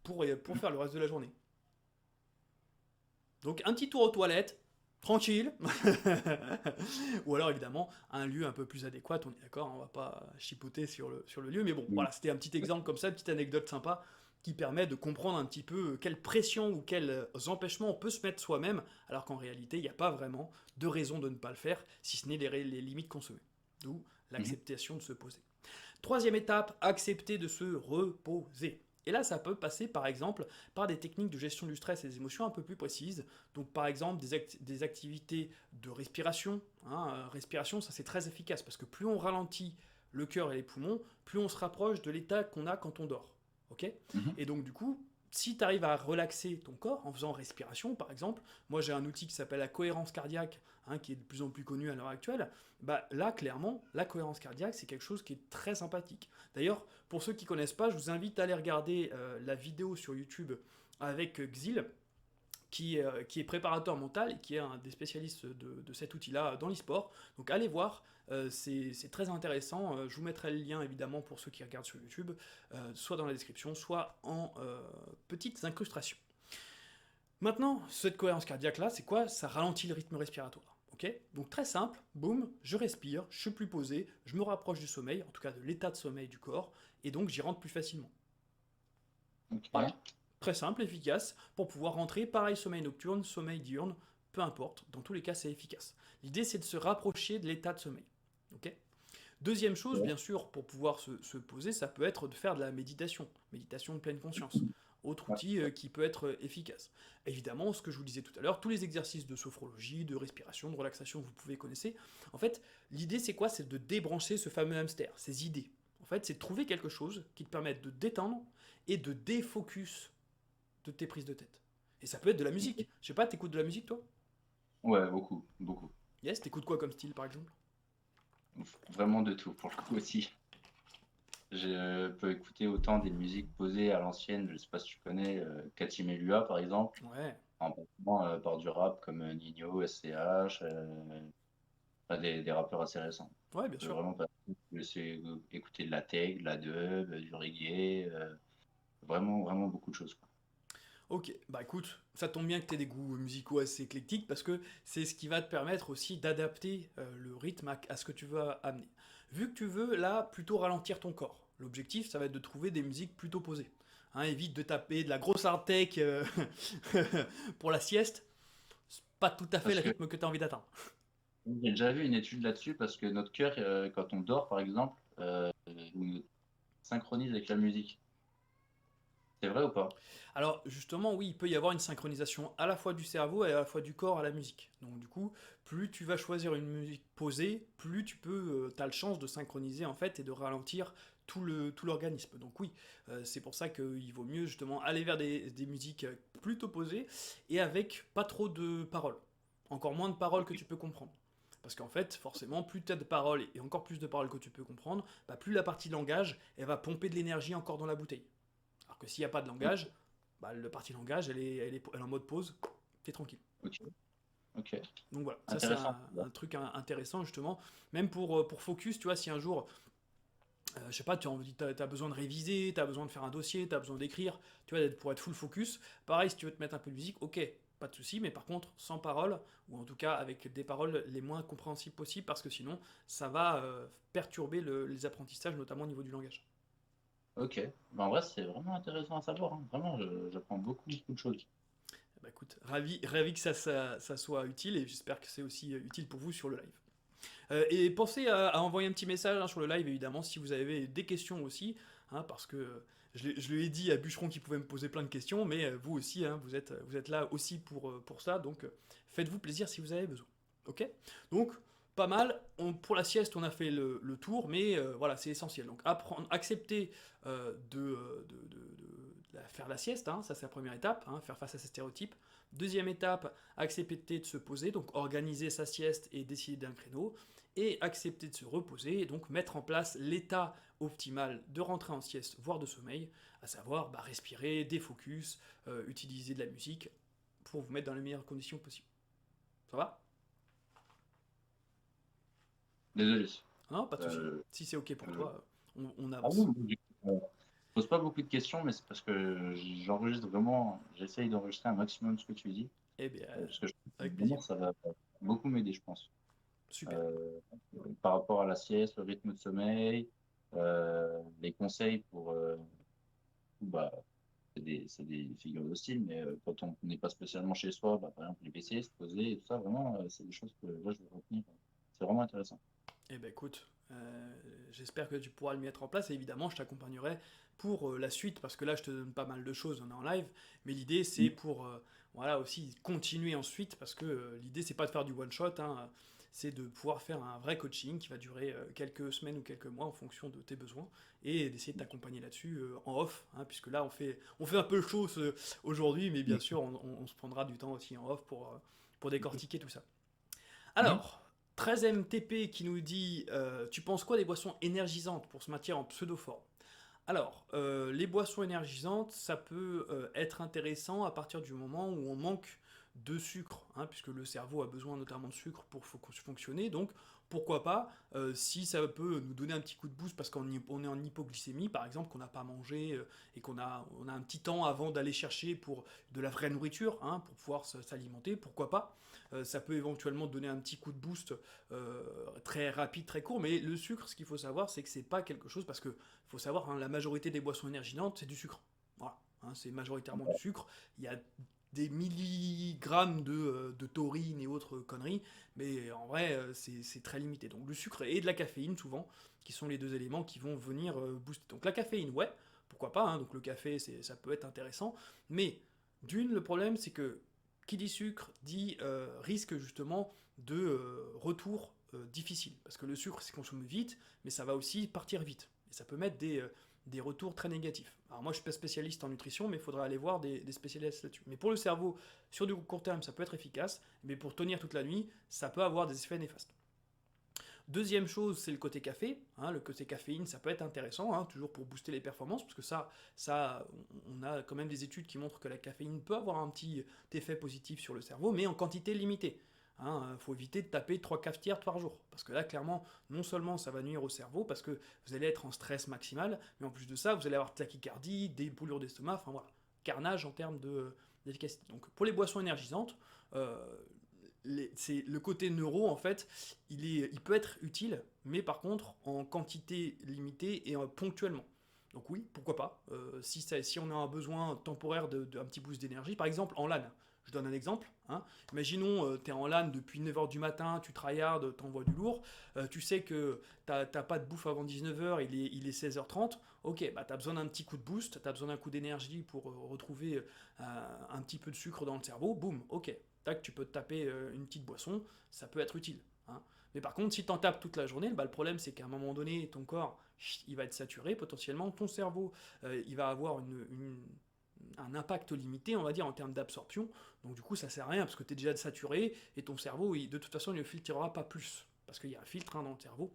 pour faire le reste de la journée. Donc un petit tour aux toilettes, tranquille. Ou alors évidemment un lieu un peu plus adéquat, on est d'accord, on va pas chipoter sur le lieu. Mais bon, Mm. voilà, c'était un petit exemple comme ça, une petite anecdote sympa qui permet de comprendre un petit peu quelle pression ou quels empêchements on peut se mettre soi-même, alors qu'en réalité, il n'y a pas vraiment de raison de ne pas le faire, si ce n'est les limites qu'on se met. D'où Mhm. l'acceptation de se poser. Troisième étape, accepter de se reposer. Et là, ça peut passer par exemple par des techniques de gestion du stress et des émotions un peu plus précises. Donc par exemple des activités de respiration. Respiration, ça c'est très efficace parce que plus on ralentit le cœur et les poumons, plus on se rapproche de l'état qu'on a quand on dort. Ok. Mhm. Et donc du coup, si tu arrives à relaxer ton corps en faisant respiration par exemple, moi j'ai un outil qui s'appelle la cohérence cardiaque, qui est de plus en plus connu à l'heure actuelle, bah là clairement, la cohérence cardiaque c'est quelque chose qui est très sympathique. D'ailleurs, pour ceux qui ne connaissent pas, je vous invite à aller regarder la vidéo sur YouTube avec Xil, qui est préparateur mental et qui est un des spécialistes de cet outil-là dans l'e-sport. Donc allez voir, c'est très intéressant. Je vous mettrai le lien évidemment pour ceux qui regardent sur YouTube, soit dans la description, soit en petites incrustations. Maintenant, cette cohérence cardiaque-là, c'est quoi? Ça ralentit le rythme respiratoire. Ok. Donc très simple, boum, je respire, je suis plus posé, je me rapproche du sommeil, en tout cas de l'état de sommeil du corps, et donc j'y rentre plus facilement. Ok. Voilà. Très simple, efficace, pour pouvoir rentrer, pareil, sommeil nocturne, sommeil diurne, peu importe, dans tous les cas c'est efficace. L'idée c'est de se rapprocher de l'état de sommeil. Ok. Deuxième chose, Ouais. bien sûr, pour pouvoir se poser, ça peut être de faire de la méditation, méditation de pleine conscience. Autre Ouais. outil qui peut être efficace. Évidemment, ce que je vous disais tout à l'heure, tous les exercices de sophrologie, de respiration, de relaxation que vous pouvez connaître. En fait, l'idée c'est quoi? C'est de débrancher ce fameux hamster, ces idées. En fait, c'est de trouver quelque chose qui te permette de détendre et de défocus de tes prises de tête. Et ça peut être de la musique. Je sais pas, t'écoutes de la musique toi? Ouais, beaucoup, beaucoup. Yes, t'écoutes quoi comme style par exemple? Vraiment de tout, pour le coup aussi. Je peux écouter autant des musiques posées à l'ancienne, je sais pas si tu connais Katy Melua par exemple, Ouais, en passant par du rap comme Nino, SCH, enfin, des rappeurs assez récents. ouais, bien Je peux sûr. vraiment pas laisser écouter de la tech, de la dub, du reggae, vraiment, vraiment beaucoup de choses, quoi. Ok, bah écoute, ça tombe bien que tu aies des goûts musicaux assez éclectiques parce que c'est ce qui va te permettre aussi d'adapter le rythme à ce que tu veux amener. Vu que tu veux là plutôt ralentir ton corps, l'objectif ça va être de trouver des musiques plutôt posées. Évite de taper de la grosse hard tech pour la sieste, c'est pas tout à fait Parce le que rythme que tu as envie d'atteindre. j'ai déjà vu une étude là-dessus, parce que notre cœur, quand on dort par exemple, il synchronise avec la musique. C'est vrai ou pas? Alors justement, oui, il peut y avoir une synchronisation à la fois du cerveau et à la fois du corps à la musique. Donc du coup, plus tu vas choisir une musique posée, plus t'as le chance de synchroniser en fait et de ralentir tout l'organisme. Donc oui, c'est pour ça qu'il vaut mieux justement aller vers des musiques plutôt posées et avec pas trop de paroles. Encore moins de paroles que tu peux comprendre. Parce qu'en fait, forcément, plus tu as de paroles et encore plus de paroles que tu peux comprendre, bah, plus la partie langage, elle va pomper de l'énergie encore dans la bouteille. Alors que s'il n'y a pas de Ok, langage, bah, le partie langage, elle est en mode pause, t'es tranquille. ok, ok. Donc voilà, ça c'est Intéressant. un truc intéressant justement, même pour focus, tu vois, si un jour, je sais pas, tu as besoin de réviser, tu as besoin de faire un dossier, tu as besoin d'écrire, tu vois, pour être full focus, pareil, si tu veux te mettre un peu de musique, ok, pas de souci, mais par contre, sans paroles, ou en tout cas avec des paroles les moins compréhensibles possibles, parce que sinon, ça va perturber les apprentissages, notamment au niveau du langage. Ok. Ben, en vrai, c'est vraiment intéressant à savoir, hein. Vraiment, j'apprends beaucoup, beaucoup de choses. Bah écoute, ravi que ça soit utile, et j'espère que c'est aussi utile pour vous sur le live. Et pensez à envoyer un petit message sur le live, évidemment, si vous avez des questions aussi, parce que je lui ai dit à Bûcheron qu'il pouvait me poser plein de questions, mais vous aussi, vous êtes là aussi pour ça, donc faites-vous plaisir si vous avez besoin. Ok. Donc, pas mal. Pour la sieste, on a fait le tour, mais voilà, c'est essentiel. Donc, accepter de faire la sieste, ça c'est la première étape, faire face à ces stéréotypes. Deuxième étape, accepter de se poser, donc organiser sa sieste et décider d'un créneau et accepter de se reposer, et donc mettre en place l'état optimal de rentrer en sieste, voire de sommeil, à savoir respirer, défocus, utiliser de la musique pour vous mettre dans les meilleures conditions possibles. Ça va? Désolé. Non, pas de souci. Euh, Si c'est OK pour euh, toi, on ah avance. oui, je pose pas beaucoup de questions, mais c'est parce que j'enregistre vraiment, j'essaye d'enregistrer un maximum de ce que tu dis, Eh bien, parce que je trouve avec que vraiment plaisir. ça va beaucoup m'aider, je pense. Super. Euh, Par rapport à la sieste, le rythme de sommeil, les conseils pour, bah, c'est des figures de style, mais quand on n'est pas spécialement chez soi, bah, par exemple les PC, se poser, et tout ça, vraiment, c'est des choses que là, je vais retenir. C'est vraiment intéressant. Eh ben écoute, j'espère que tu pourras le mettre en place et évidemment je t'accompagnerai pour la suite parce que là je te donne pas mal de choses, on est en live, mais l'idée c'est pour voilà aussi continuer ensuite parce que l'idée c'est pas de faire du one shot, hein, c'est de pouvoir faire un vrai coaching qui va durer quelques semaines ou quelques mois en fonction de tes besoins et d'essayer de t'accompagner là-dessus en off, hein, puisque là on fait un peu chaud aujourd'hui, mais bien sûr on se prendra du temps aussi en off pour décortiquer tout ça. Mhm. Alors, 13e TP qui nous dit tu penses quoi des boissons énergisantes pour se maintenir en pseudo-forme? Alors, les boissons énergisantes, ça peut être intéressant à partir du moment où on manque de sucre, hein, puisque le cerveau a besoin notamment de sucre pour fonctionner. Donc, pourquoi pas, si ça peut nous donner un petit coup de boost parce qu'on est en hypoglycémie, par exemple, qu'on n'a pas mangé et qu'on a un petit temps avant d'aller chercher pour de la vraie nourriture, hein, pour pouvoir s'alimenter, pourquoi pas. Ça peut éventuellement donner un petit coup de boost très rapide, très court, mais le sucre, ce qu'il faut savoir, c'est que c'est pas quelque chose parce que il faut savoir, hein, la majorité des boissons énergisantes, c'est du sucre. Voilà, hein, c'est majoritairement du sucre. Il y a des milligrammes de taurine et autres conneries, mais en vrai, c'est très limité. Donc le sucre et de la caféine, souvent, qui sont les deux éléments qui vont venir booster. Donc la caféine, ouais, pourquoi pas, hein, donc le café, ça peut être intéressant, mais d'une, le problème, c'est que qui dit sucre dit risque justement de retour difficile. Parce que le sucre, c'est consommé vite, mais ça va aussi partir vite. Et ça peut mettre des retours très négatifs. Alors moi, je suis pas spécialiste en nutrition, mais il faudrait aller voir des spécialistes là-dessus. Mais pour le cerveau, sur du court terme, ça peut être efficace, mais pour tenir toute la nuit, ça peut avoir des effets néfastes. Deuxième chose, c'est le côté café. Hein, le côté caféine, ça peut être intéressant, hein, toujours pour booster les performances, parce que on a quand même des études qui montrent que la caféine peut avoir un petit effet positif sur le cerveau, mais en quantité limitée. Hein, faut éviter de taper 3 cafetières par jour. Parce que là, clairement, non seulement ça va nuire au cerveau, parce que vous allez être en stress maximal, mais en plus de ça, vous allez avoir tachycardie, des brûlures d'estomac, enfin voilà, carnage en termes d'efficacité. Donc pour les boissons énergisantes, euh, c'est le côté neuro en fait, il peut être utile, mais par contre en quantité limitée et ponctuellement. Donc oui, pourquoi pas. Si on a un besoin temporaire d'un petit boost d'énergie, par exemple en LAN. Je donne un exemple. Hein. Imaginons, tu es en LAN depuis 9h du matin, tu tryhardes, t'envoies du lourd, tu sais que t'as pas de bouffe avant 19h, il est 16h30, ok, bah tu as besoin d'un petit coup de boost, tu as besoin d'un coup d'énergie pour retrouver un petit peu de sucre dans le cerveau, boum, ok, tac, tu peux te taper une petite boisson, ça peut être utile. Hein. Mais par contre, si tu en tapes toute la journée, bah, le problème c'est qu'à un moment donné, ton corps, il va être saturé potentiellement, ton cerveau, il va avoir un impact limité, on va dire, en termes d'absorption. Donc du coup, ça sert à rien parce que tu es déjà saturé et ton cerveau, de toute façon, il ne filtrera pas plus. Parce qu'il y a un filtre, hein, dans le cerveau.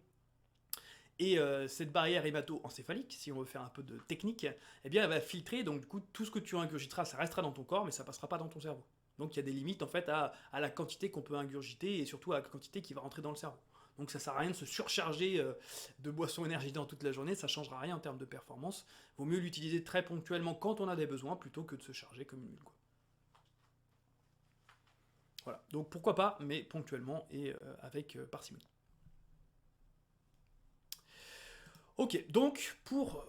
Et cette barrière hémato-encéphalique, si on veut faire un peu de technique, eh bien, elle va filtrer. Donc du coup, tout ce que tu ingurgiteras, ça restera dans ton corps, mais ça passera pas dans ton cerveau. Donc il y a des limites en fait à la quantité qu'on peut ingurgiter et surtout à la quantité qui va rentrer dans le cerveau. Donc ça sert à rien de se surcharger de boissons énergisantes toute la journée, ça changera rien en termes de performance. Vaut mieux l'utiliser très ponctuellement quand on a des besoins plutôt que de se charger comme une mule. Quoi. Voilà. Donc pourquoi pas, mais ponctuellement et avec parcimonie. Ok, donc pour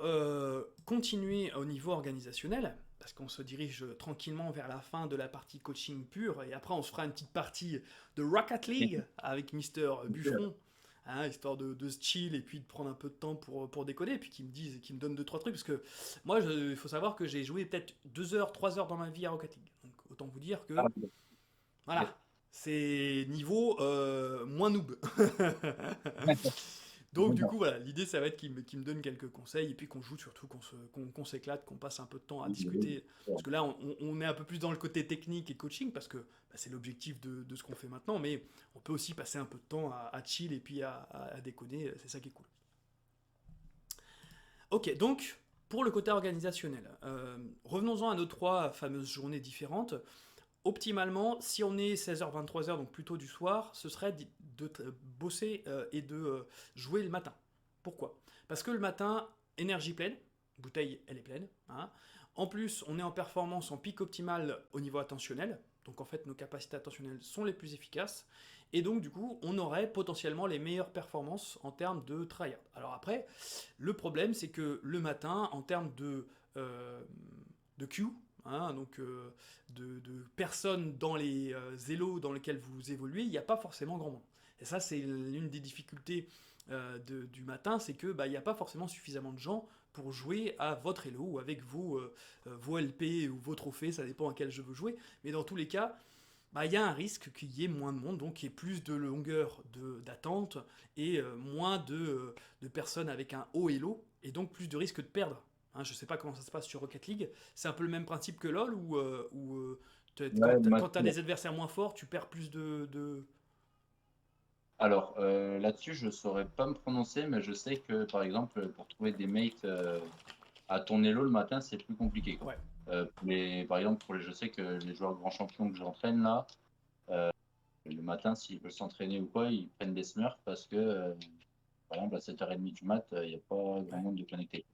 continuer au niveau organisationnel, parce qu'on se dirige tranquillement vers la fin de la partie coaching pure, et après on se fera une petite partie de Rocket League avec Mister Bûcheron, hein, histoire de se chill et puis de prendre un peu de temps pour décoder, et puis qu'il me donne 2-3 trucs, parce que moi, il faut savoir que j'ai joué peut-être 2 heures, 3 heures dans ma vie à Rocket League. Donc autant vous dire Ah, que, voilà, c'est niveau moins noob. Donc du coup voilà, l'idée ça va être qu'il me donne quelques conseils et puis qu'on joue surtout, qu'on s'éclate, qu'on passe un peu de temps à discuter. Parce que là on est un peu plus dans le côté technique et coaching parce que bah, c'est l'objectif de ce qu'on fait maintenant, mais on peut aussi passer un peu de temps à chill et puis à déconner, c'est ça qui est cool. Ok, donc pour le côté organisationnel, revenons-en à nos 3 fameuses journées différentes. Optimalement, si on est 16h-23h, donc plutôt du soir, ce serait bosser et de jouer le matin. Pourquoi? Parce que le matin, énergie pleine, bouteille elle est pleine, hein. En plus, on est en performance en pic optimal au niveau attentionnel, donc en fait nos capacités attentionnelles sont les plus efficaces, et donc du coup on aurait potentiellement les meilleures performances en termes de tryhard. Alors après, le problème c'est que le matin, en termes de queue, hein, donc de personnes dans les élos dans lesquels vous évoluez, il n'y a pas forcément grand monde. Et ça c'est l'une des difficultés du matin, c'est que il n'y a pas forcément suffisamment de gens pour jouer à votre elo ou avec vos LP ou vos trophées, ça dépend à quel jeu vous jouez, mais dans tous les cas, il y a un risque qu'il y ait moins de monde, donc qu'il y ait plus de longueur d'attente et moins de personnes avec un haut elo, et donc plus de risque de perdre. Hein, je sais pas comment ça se passe sur Rocket League, c'est un peu le même principe que LoL, où Ouais, quand tu as des adversaires moins forts, tu perds plus de... alors là-dessus, je saurais pas me prononcer, mais je sais que par exemple, pour trouver des mates à ton elo le matin, c'est plus compliqué, quoi. Ouais. Par exemple, je sais que les joueurs grands champions que j'entraîne là, le matin, s'ils veulent s'entraîner ou quoi, ils prennent des smurfs parce que, par exemple, à 7h30 du mat, il n'y a pas grand Ouais. monde de connecté.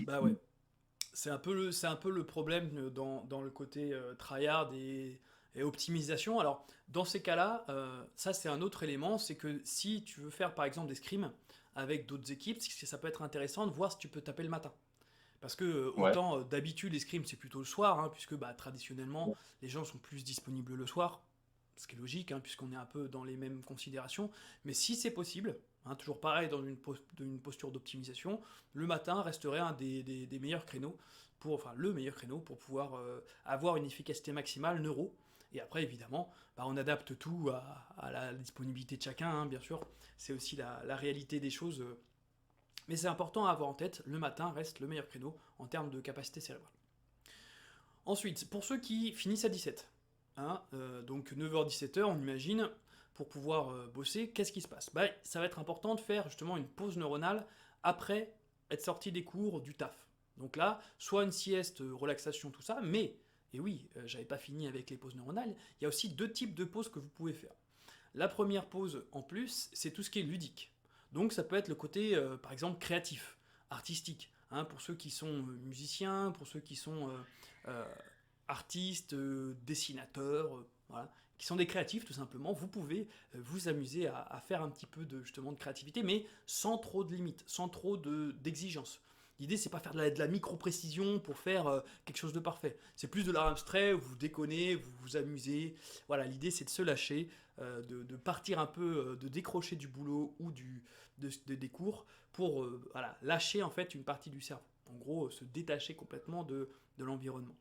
Bah ouais. C'est un peu le problème dans le côté tryhard et optimisation. Alors, dans ces cas-là, ça c'est un autre élément, c'est que si tu veux faire par exemple des scrims avec d'autres équipes, ça peut être intéressant de voir si tu peux taper le matin. Parce que Ouais, autant d'habitude les scrims c'est plutôt le soir, hein, puisque traditionnellement les gens sont plus disponibles le soir, ce qui est logique, hein, puisqu'on est un peu dans les mêmes considérations. Mais si c'est possible, hein, toujours pareil dans une posture d'optimisation, le matin resterait un des meilleurs créneaux, enfin le meilleur créneau pour pouvoir avoir une efficacité maximale neuro. Et après, évidemment, on adapte tout à la disponibilité de chacun, hein, bien sûr. C'est aussi la réalité des choses. Mais c'est important à avoir en tête, le matin reste le meilleur créneau en termes de capacité cérébrale. Ensuite, pour ceux qui finissent à 17, hein, donc 9h-17h, on imagine, pour pouvoir bosser, qu'est-ce qui se passe? Ça va être important de faire justement une pause neuronale après être sorti des cours, du taf. Donc là, soit une sieste, relaxation, tout ça, mais, et oui, j'avais pas fini avec les pauses neuronales, il y a aussi deux types de pauses que vous pouvez faire. La première pause, en plus, c'est tout ce qui est ludique. Donc ça peut être le côté, par exemple, créatif, artistique, hein, pour ceux qui sont musiciens, pour ceux qui sont euh, artistes, dessinateurs, voilà, qui sont des créatifs tout simplement. Vous pouvez vous amuser à faire un petit peu justement de créativité, mais sans trop de limites, sans trop d'exigences. L'idée, c'est pas faire de la micro-précision pour faire quelque chose de parfait. C'est plus de l'art abstrait, vous déconnez, vous vous amusez. Voilà, l'idée, c'est de se lâcher, de partir un peu, de décrocher du boulot ou des cours pour voilà, lâcher en fait une partie du cerveau. En gros, se détacher complètement de l'environnement.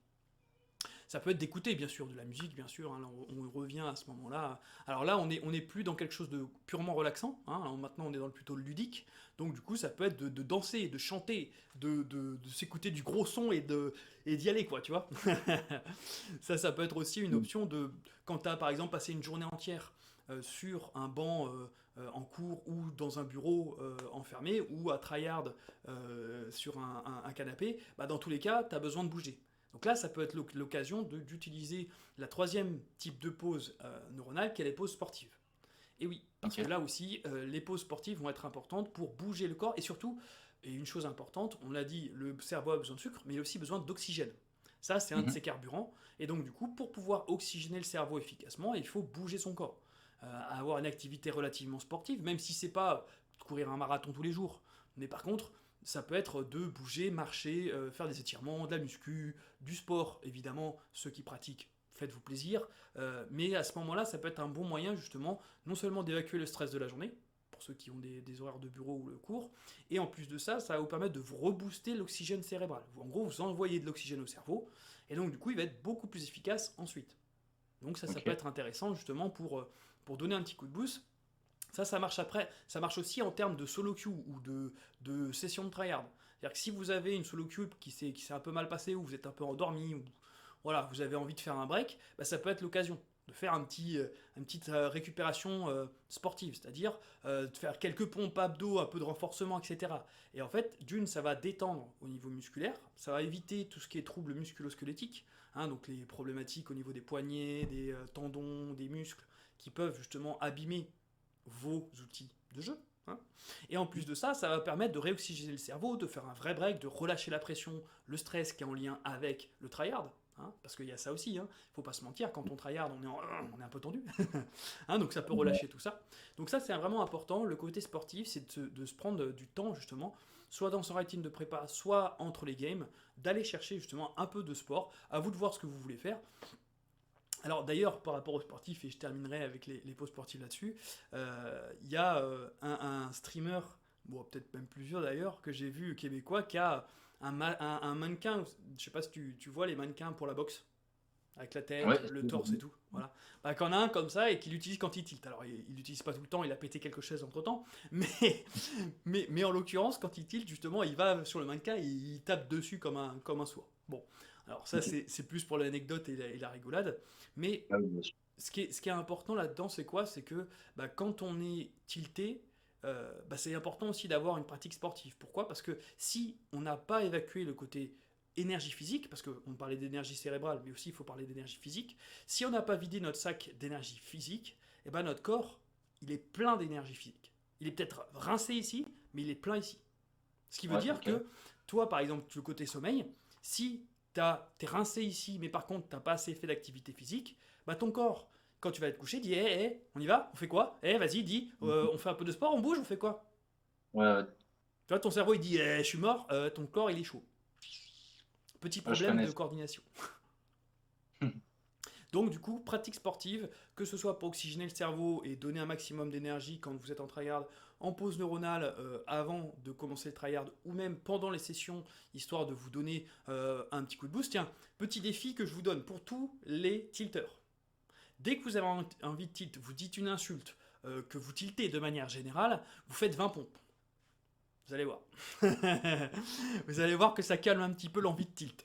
Ça peut être d'écouter, bien sûr, de la musique, bien sûr. Hein, là, on revient à ce moment-là. Alors là, on est plus dans quelque chose de purement relaxant. Hein, alors maintenant, on est dans le plutôt ludique. Donc, du coup, ça peut être de danser, de chanter, de s'écouter du gros son et d'y aller, quoi, tu vois. Ça peut être aussi une option de quand tu as, par exemple, passé une journée entière sur un banc en cours ou dans un bureau enfermé ou à tryhard sur un canapé, dans tous les cas, tu as besoin de bouger. Donc là, ça peut être l'occasion d'utiliser la troisième type de pause neuronale, qui est les pauses sportives. Et oui, parce que ok. là aussi, les pauses sportives vont être importantes pour bouger le corps et surtout, et une chose importante, on l'a dit, le cerveau a besoin de sucre, mais il a aussi besoin d'oxygène. Ça, c'est un de Mhm. ses carburants. Et donc, du coup, pour pouvoir oxygéner le cerveau efficacement, il faut bouger son corps. Avoir une activité relativement sportive, même si c'est pas courir un marathon tous les jours. Mais par contre, ça peut être de bouger, marcher, faire des étirements, de la muscu, du sport, évidemment, ceux qui pratiquent, faites-vous plaisir. Mais à ce moment-là, ça peut être un bon moyen, justement, non seulement d'évacuer le stress de la journée, pour ceux qui ont des horaires de bureau ou le cours, et en plus de ça, ça va vous permettre de vous rebooster l'oxygène cérébral. En gros, vous envoyez de l'oxygène au cerveau, et donc du coup, il va être beaucoup plus efficace ensuite. Donc ça peut Ok. être intéressant, justement, pour donner un petit coup de boost. Ça marche après. Ça marche aussi en termes de solo queue ou de session de tryhard. C'est-à-dire que si vous avez une solo queue qui s'est un peu mal passée, ou vous êtes un peu endormi, ou voilà, vous avez envie de faire un break, ça peut être l'occasion de faire une petite récupération sportive, c'est-à-dire de faire quelques pompes abdos, un peu de renforcement, etc. Et en fait, d'une, ça va détendre au niveau musculaire, ça va éviter tout ce qui est troubles musculo-squelettiques, hein, donc les problématiques au niveau des poignets, des tendons, des muscles, qui peuvent justement abîmer vos outils de jeu. Hein. Et en plus de ça, ça va permettre de réoxygéner le cerveau, de faire un vrai break, de relâcher la pression, le stress qui est en lien avec le tryhard. Hein, parce qu'il y a ça aussi, hein. Faut pas se mentir, quand on tryhard, on est un peu tendu. Hein, donc ça peut relâcher tout ça. Donc ça, c'est vraiment important. Le côté sportif, c'est de se prendre du temps, justement, soit dans son routine de prépa, soit entre les games, d'aller chercher justement un peu de sport. À vous de voir ce que vous voulez faire. Alors d'ailleurs, par rapport aux sportifs, et je terminerai avec les pauses sportives là-dessus, il y a un streamer, bon peut-être même plusieurs d'ailleurs, que j'ai vu québécois, qui a un mannequin, je sais pas si tu vois les mannequins pour la boxe, avec la tête, Ouais, le torse et tout, voilà. Bah, qu'on a un comme ça et qu'il l'utilise quand il tilt. Alors il l'utilise pas tout le temps, il a pété quelque chose entre temps, mais, mais en l'occurrence, quand il tilt, justement, il va sur le mannequin et il tape dessus comme un sourd. Bon, alors ça ok. c'est plus pour l'anecdote et la rigolade, mais Ah oui, bien sûr. ce qui est important là-dedans, c'est quoi? C'est que bah, quand on est tilté, bah, c'est important aussi d'avoir une pratique sportive. Pourquoi? Parce que si on n'a pas évacué le côté énergie physique, parce qu'on parlait d'énergie cérébrale, mais aussi il faut parler d'énergie physique, si on n'a pas vidé notre sac d'énergie physique, eh ben notre corps, il est plein d'énergie physique. Il est peut-être rincé ici, mais il est plein ici. Ce qui veut Ouais, dire ok. que toi, par exemple, le côté sommeil, si t'es rincé ici, mais par contre t'as pas assez fait d'activité physique, bah ton corps, quand tu vas être couché, dit on y va, on fait quoi? Vas-y, dis, on fait un peu de sport, on bouge, on fait quoi? Ouais, ouais. Tu vois, ton cerveau il dit je suis mort, ton corps il est chaud. Petit Ouais, je problème connais de ça. coordination. Donc du coup, pratique sportive, que ce soit pour oxygéner le cerveau et donner un maximum d'énergie quand vous êtes en tryhard, en pause neuronale avant de commencer le tryhard, ou même pendant les sessions, histoire de vous donner un petit coup de boost. Tiens, petit défi que je vous donne pour tous les tilters. Dès que vous avez envie de tilt, vous dites une insulte, que vous tiltez de manière générale, vous faites 20 pompes. Vous allez voir. Vous allez voir que ça calme un petit peu l'envie de tilt.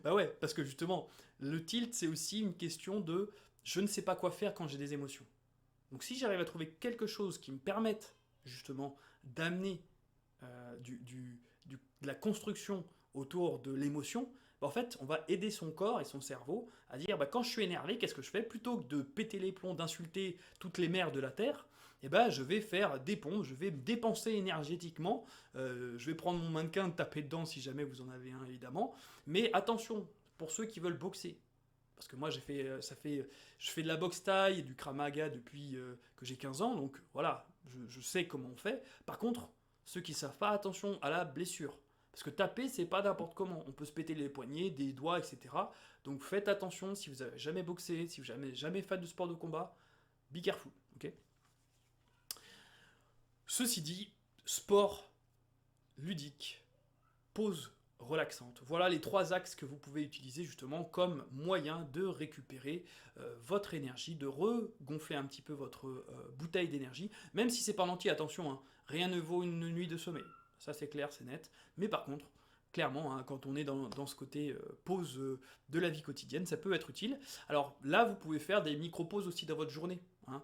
Bah ouais, parce que justement, le tilt, c'est aussi une question de je ne sais pas quoi faire quand j'ai des émotions. Donc si j'arrive à trouver quelque chose qui me permette justement d'amener de la construction autour de l'émotion, bah en fait, on va aider son corps et son cerveau à dire bah, quand je suis énervé, qu'est-ce que je fais? Plutôt que de péter les plombs, d'insulter toutes les mers de la Terre, eh ben, je vais faire des pompes, je vais me dépenser énergétiquement, je vais prendre mon mannequin, taper dedans si jamais vous en avez un évidemment, mais attention, pour ceux qui veulent boxer, parce que moi je fais de la boxe thaï et du krav maga depuis que j'ai 15 ans, donc voilà, je sais comment on fait. Par contre, ceux qui savent pas, attention à la blessure. Parce que taper, c'est pas n'importe comment. On peut se péter les poignets, des doigts, etc. Donc faites attention si vous avez jamais boxé, si vous n'avez jamais fait de sport de combat, be careful. Ok. Ceci dit, sport ludique, pause relaxante. Voilà les trois axes que vous pouvez utiliser justement comme moyen de récupérer votre énergie, de regonfler un petit peu votre bouteille d'énergie, même si c'est pas en entier, attention, hein, rien ne vaut une nuit de sommeil. Ça c'est clair, c'est net. Mais par contre, clairement, hein, quand on est dans ce côté pause de la vie quotidienne, ça peut être utile. Alors là, vous pouvez faire des micro-pauses aussi dans votre journée. Hein,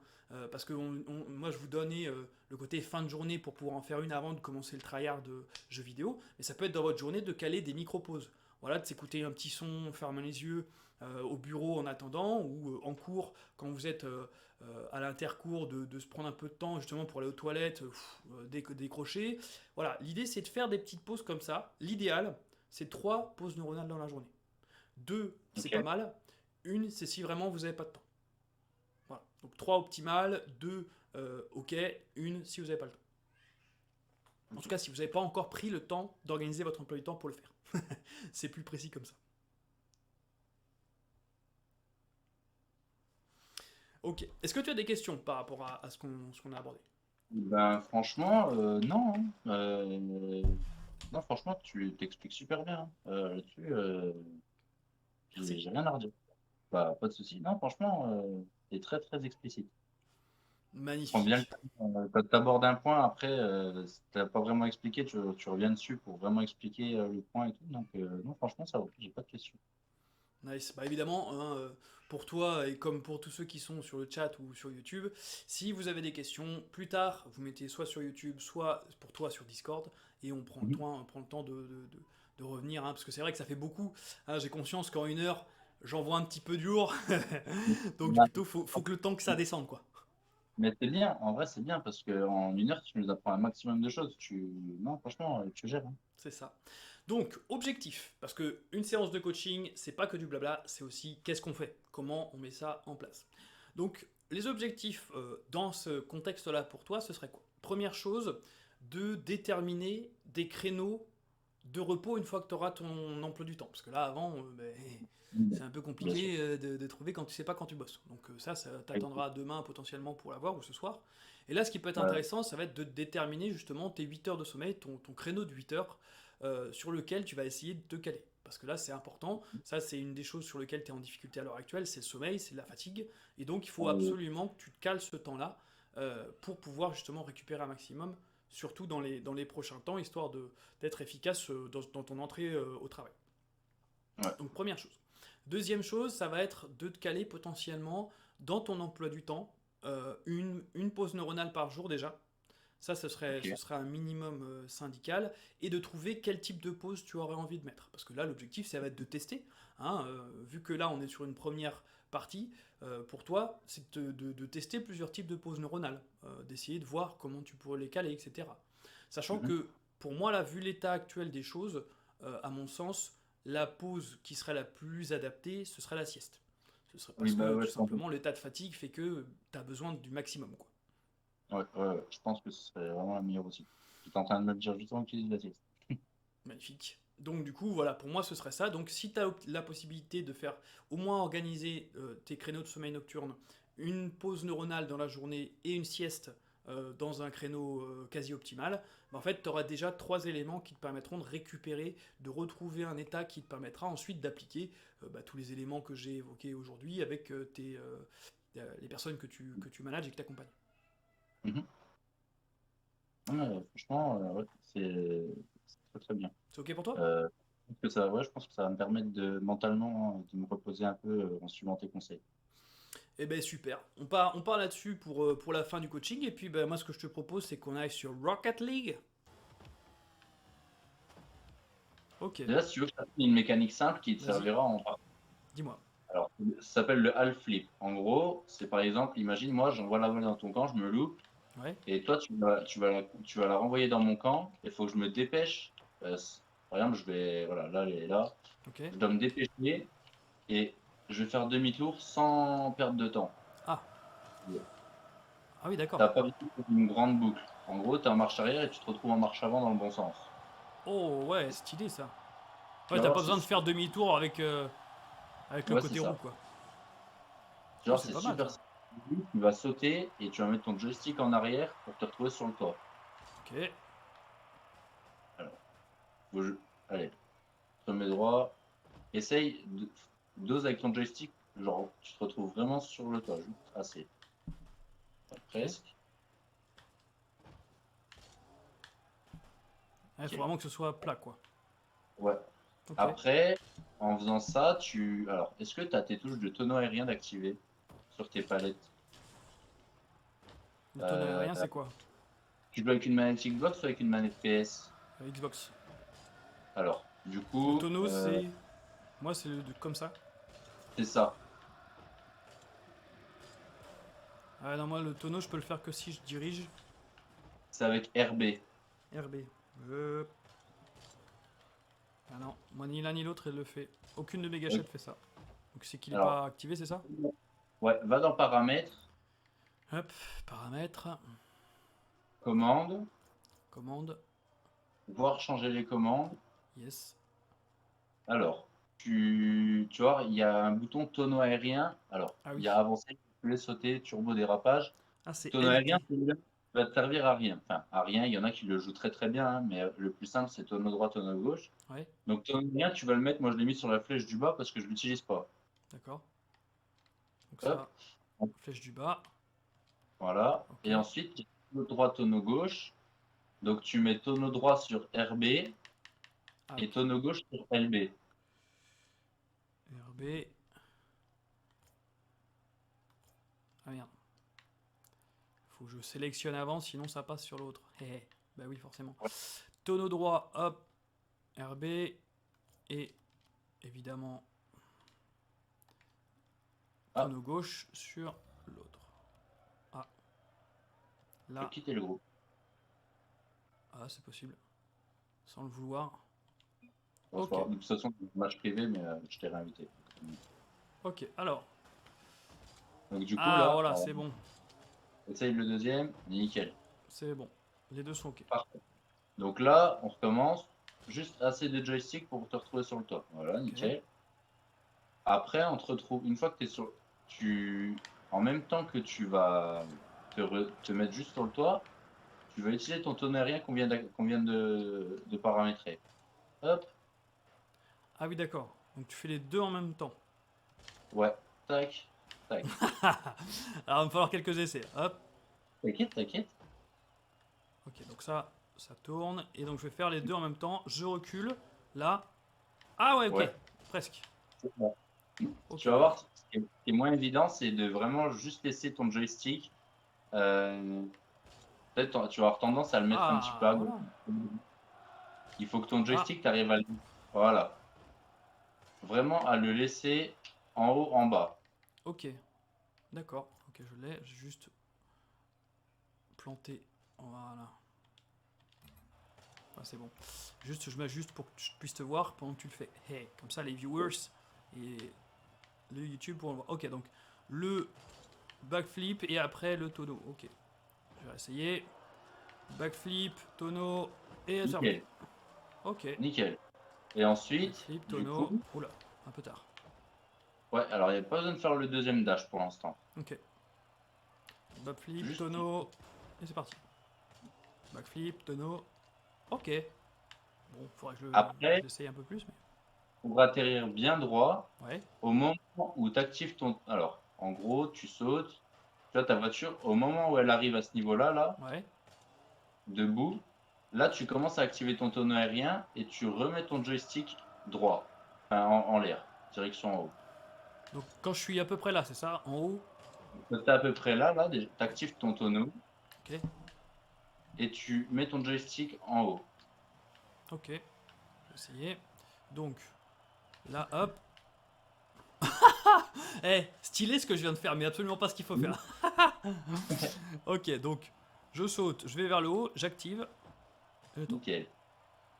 parce que moi, je vous donnais le côté fin de journée pour pouvoir en faire une avant de commencer le tryhard de jeux vidéo. Mais ça peut être dans votre journée de caler des micro-pauses. Voilà, de s'écouter un petit son, fermer les yeux au bureau en attendant, ou en cours, quand vous êtes à l'intercours, de se prendre un peu de temps justement pour aller aux toilettes, décrocher. Voilà, l'idée c'est de faire des petites pauses comme ça. L'idéal, c'est 3 pauses neuronales dans la journée. 2, c'est pas Ok. mal. Une, c'est si vraiment vous n'avez pas de temps. Voilà. Donc 3 optimales, 2 ok, une si vous n'avez pas le temps. En tout Ok. cas, si vous n'avez pas encore pris le temps d'organiser votre emploi du temps pour le faire. C'est plus précis comme ça. Ok. Est-ce que tu as des questions par rapport à ce qu'on a abordé? Ben, franchement, non. Hein. Non, franchement, tu t'expliques super bien. Hein. Là-dessus, j'ai Merci. j'ai rien à redire. Bah, pas de souci. Non, franchement, c'est très, très explicite. Prends bien le Magnifique. temps. T'abordes un point, après, si t'as pas vraiment expliqué, tu reviens dessus pour vraiment expliquer le point et tout. Donc, non, franchement, ça va. J'ai pas de questions. Nice. Bah évidemment, hein, pour toi et comme pour tous ceux qui sont sur le chat ou sur YouTube, si vous avez des questions, plus tard, vous mettez soit sur YouTube, soit pour toi sur Discord, et on prend le Mhm. temps, on prend le temps de revenir, hein, parce que c'est vrai que ça fait beaucoup. Hein, j'ai conscience qu'en 1 heure, j'en vois un petit peu du lourd. Donc Ouais. plutôt, faut que le temps que ça descende, quoi. Mais c'est bien, en vrai, c'est bien parce qu'en 1 heure, tu nous apprends un maximum de choses. Non, franchement, tu gères, hein. C'est ça. Donc, objectif, parce que une séance de coaching, c'est pas que du blabla, c'est aussi qu'est-ce qu'on fait, comment on met ça en place. Donc, les objectifs dans ce contexte-là pour toi, ce serait quoi? Première chose, de déterminer des créneaux de repos une fois que tu auras ton emploi du temps. Parce que là, avant, ben, Mm. c'est un peu Bien sûr. compliqué de trouver quand tu sais pas quand tu bosses. Donc ça t'attendra demain potentiellement pour l'avoir ou ce soir. Et là, ce qui peut être Ouais. intéressant, ça va être de déterminer justement tes 8 heures de sommeil, ton créneau de 8 heures sur lequel tu vas essayer de te caler. Parce que là, c'est important. Ça, c'est une des choses sur lesquelles tu es en difficulté à l'heure actuelle, c'est le sommeil, c'est la fatigue. Et donc, il faut Euh, absolument que tu te cales ce temps-là pour pouvoir justement récupérer un maximum, surtout dans les prochains temps, histoire d'être efficace dans ton entrée au travail. ouais. Donc première chose. Deuxième chose, ça va être de te caler potentiellement dans ton emploi du temps une pause neuronale par jour déjà. Ça, Ok. ce serait un minimum syndical. Et de trouver quel type de pause tu aurais envie de mettre. Parce que là, l'objectif, ça va être de tester. Hein, vu que là, on est sur une première partie, pour toi, c'est de tester plusieurs types de pauses neuronales. D'essayer de voir comment tu pourrais les caler, etc. Sachant Mhm. que, pour moi, là, vu l'état actuel des choses, à mon sens, la pause qui serait la plus adaptée, ce serait la sieste. Ce serait Oui, parce bah que, ouais, tout je pense. simplement, l'état de fatigue fait que tu as besoin du maximum, quoi. Ouais, ouais, ouais, je pense que ce serait vraiment la meilleure aussi. J'étais en train de me le dire justement qu'il utilise la sieste. Magnifique. Donc du coup, voilà, pour moi, ce serait ça. Donc si tu as la possibilité de faire au moins organiser tes créneaux de sommeil nocturne, une pause neuronale dans la journée et une sieste dans un créneau quasi optimal, bah, en fait, tu auras déjà trois éléments qui te permettront de récupérer, de retrouver un état qui te permettra ensuite d'appliquer bah, tous les éléments que j'ai évoqués aujourd'hui avec les personnes que tu manages et que tu accompagnes. Mhm. Ouais, franchement, ouais, c'est très très bien. C'est OK pour toi? Ouais, je pense que ça va me permettre de mentalement de me reposer un peu en suivant tes conseils. Eh ben super. On part là-dessus pour la fin du coaching. Et puis ben, moi, ce que je te propose, c'est qu'on aille sur Rocket League. Ok, Déjà, si tu veux, je t'apprends une mécanique simple qui te vas-y, servira en. dis-moi. Alors, ça s'appelle le half flip. En gros, c'est par exemple, imagine moi, j'envoie la balle dans ton camp, je me loupe, Ouais, et toi, tu vas la renvoyer dans mon camp. Il faut que je me dépêche. Par exemple, voilà, là, elle est là. ok. Je dois me dépêcher et je vais faire demi-tour sans perdre de temps. Ah, ah oui, d'accord. T'as pas besoin d'une grande boucle. En gros, tu es en marche arrière et tu te retrouves en marche avant dans le bon sens. Oh ouais, stylé ça. Tu Ouais, vas t'as voir, pas c'est besoin de super. faire demi-tour avec le Ouais, c'est côté roue, ça. quoi. Oh, Genre, c'est c'est pas mal super ça. simple. Tu vas sauter et tu vas mettre ton joystick en arrière pour te retrouver sur le toit. Ok. Alors, faut- allez, je te mets droit. Essaye, dose avec ton joystick, genre, tu te retrouves vraiment sur le toit, juste assez. Enfin, Ok. presque. Il faut Ok. vraiment que ce soit plat, quoi. Ouais. Ok. Après, en faisant ça, Alors, est-ce que tu as tes touches de tonneau aérien d'activer sur tes palettes? Le tonneau Euh, aérien, c'est quoi? Tu joues avec une manette Xbox ou avec une manette PS? Xbox. Alors, du Le coup, tonneau, c'est. Moi, c'est comme ça. c'est ça. Ah non, moi, le tonneau, je peux le faire que si je dirige C'est avec RB. RB. Euh, Ah non, moi ni l'un ni l'autre elle le fait. Aucune de mes Ok. gâchettes fait ça. Donc c'est qu'il n'est Alors, pas activé, c'est ça? ouais, va dans paramètres, Hop, paramètres, commandes, commande, voir changer les commandes. yes. Alors, tu vois, il y a un bouton tonneau aérien. Alors, Ah il y a oui. avancer, reculer, sauter, turbo dérapage. Ah c'est Tonneau aérien, LT. celui-là, va te servir à rien. Enfin, à rien, il y en a qui le jouent très très bien, hein, mais le plus simple, c'est tonneau droit, tonneau gauche. Ouais, Donc, tonneau aérien, tu vas le mettre, moi je l'ai mis sur la flèche du bas parce que je l'utilise pas. d'accord. Donc Hop, ça, flèche du bas. voilà. Ok. Et ensuite, tonneau droit, tonneau gauche. Donc, tu mets tonneau droit sur RB Ah et ok. tonneau gauche sur LB. RB. Ah merde. Faut que je sélectionne avant, sinon ça passe sur l'autre. Bah oui, forcément. Tonneau droit, hop, RB. Et évidemment, Ah, tonneau gauche sur l'autre. Ah, je peux là. quitter le groupe. Ah, c'est possible. Sans le vouloir. Bon, c'est pas Ok, grave. De toute façon, c'est un match privé, mais je t'ai réinvité. ok. Alors. Donc du coup, Ah, là, voilà, c'est bon. on essaye le deuxième, nickel. C'est bon. Les deux sont ok. Parfait. Donc là, on recommence. Juste assez de joystick pour te retrouver sur le top. Voilà, Ok. nickel. Après, on te retrouve, une fois que tu es sur. En même temps que tu vas te mettre juste sur le toit, tu vas utiliser ton tonneau aérien qu'on vient de paramétrer. Hop, Ah oui, d'accord. Donc tu fais les deux en même temps. ouais, tac, tac. Alors, il va me falloir quelques essais. Hop. T'inquiète, t'inquiète. Ok, donc ça tourne. Et donc je vais faire les deux en même temps. Je recule. Là. Ah ouais, ok. Ouais, Presque. c'est bon. Ok, Tu vas donc. voir, ce qui est moins évident, c'est de vraiment juste laisser ton joystick. Peut-être tu vas avoir tendance à le mettre un petit peu Ah, à gauche. voilà. Il faut que ton Ah, joystick, tu arrives à le. Voilà. Vraiment à le laisser en haut, en bas. ok. D'accord. Ok, je l'ai. J'ai juste planté. Voilà. Ah, c'est bon. Juste, je m'ajuste pour que je puisse te voir pendant que tu le fais. Hey, comme ça, les viewers et le YouTube pourront le voir. Ok, donc le backflip et après le tonneau. Ok, je vais essayer. Backflip, tonneau et c'est reparti. Nickel, Ok. nickel. Et ensuite, Backflip, du tonneau. coup, Oula, un peu tard. ouais, alors il n'y a pas besoin de faire le deuxième dash pour l'instant. Ok. Backflip, Juste, tonneau et c'est parti. Backflip, tonneau. Ok. Bon, faudrait que je après, l'essaye un peu plus, mais. pour atterrir bien droit, Ouais, au moment où tu actives ton. Alors, en gros, tu sautes, tu vois ta voiture, au moment où elle arrive à ce niveau-là, là, ouais. debout, là, tu commences à activer ton tonneau aérien et tu remets ton joystick droit, enfin, en l'air, direction en haut. Donc quand je suis à peu près là, c'est ça, en haut. Quand tu es à peu près là, tu actives ton tonneau Ok, et tu mets ton joystick en haut. ok. Je vais essayer. Donc là, hop. Eh, stylé ce que je viens de faire, mais absolument pas ce qu'il faut Oui. faire. Ok, donc je saute, je vais vers le haut, j'active. Et je tourne. Nickel.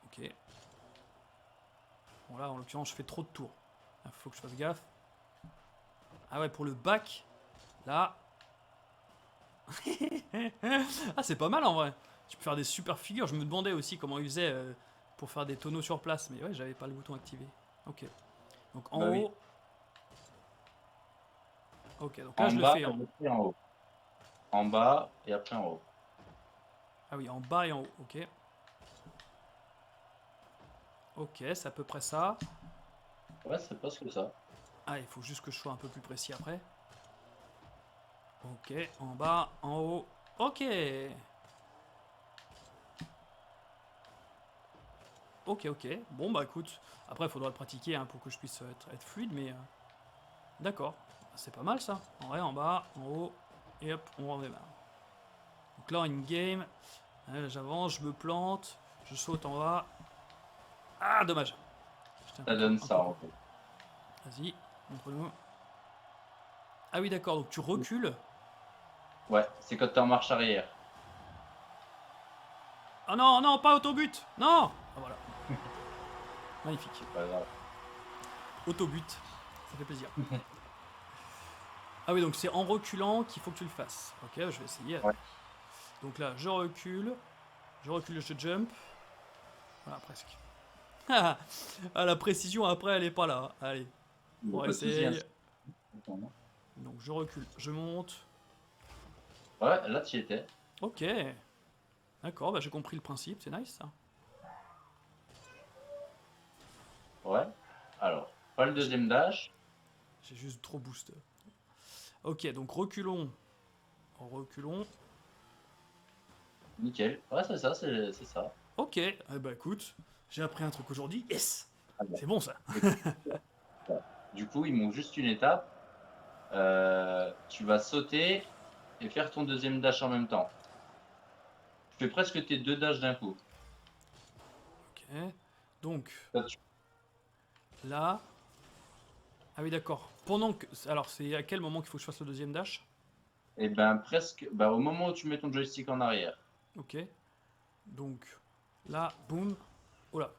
Ok. Bon là, en l'occurrence, je fais trop de tours. Il faut que je fasse gaffe. Ah ouais, pour le back, là. Ah, c'est pas mal en vrai. Tu peux faire des super figures. Je me demandais aussi comment ils faisaient pour faire des tonneaux sur place, mais ouais, j'avais pas le bouton activé. Ok. Donc en Bah oui. haut. Ok, donc là En je le bas fais et en. après en haut. En bas et après en haut. Ah oui, en bas et en haut. Ok. Ok, c'est à peu près ça. Ouais, c'est presque ça. Ah, il faut juste que je sois un peu plus précis après. Ok, en bas, en haut. Ok. Ok, ok. Bon, bah écoute. Après, il faudra le pratiquer hein, pour que je puisse être fluide, mais d'accord. C'est pas mal ça. En vrai, en bas, en haut. Et hop, on redémarre. Donc là, in game. J'avance, je me plante. Je saute en bas. Ah, dommage. J'étais Ça donne un ça peu en court. fait. Vas-y, montre-nous. Ah oui, d'accord. Donc tu recules. Ouais, c'est quand t'es en marche arrière. Ah non, non, pas autobut. Non. Ah voilà. Magnifique. C'est pas grave. Autobut. Ça fait plaisir. Ah oui, donc c'est en reculant qu'il faut que tu le fasses. Ok, je vais essayer. Ouais. Donc là, je recule, je jump. Voilà, presque. Ah, la précision après, elle est pas là. Allez, Il n'y on a pas de souci, hein. essaye. Donc je recule, je monte. Ouais, là tu y étais. Ok, d'accord, bah, j'ai compris le principe, c'est nice ça. Ouais. Alors, pas le J'ai deuxième dash. j'ai juste trop boost. Ok, donc reculons. Reculons. Nickel. Ouais, c'est ça, c'est ça. Ok, eh bah écoute, j'ai appris un truc aujourd'hui. Yes. Ah bon. C'est bon ça. Et- ouais. Du coup, il manque juste une étape. Tu vas sauter et faire ton deuxième dash en même temps. Tu fais presque tes deux dashs d'un coup. Ok, donc Là, tu- là. Ah oui, d'accord. Pendant que... Alors, c'est à quel moment qu'il faut que je fasse le deuxième dash? Et ben presque, bah, au moment où tu mets ton joystick en arrière. Ok. Donc, là, boum. Oh là.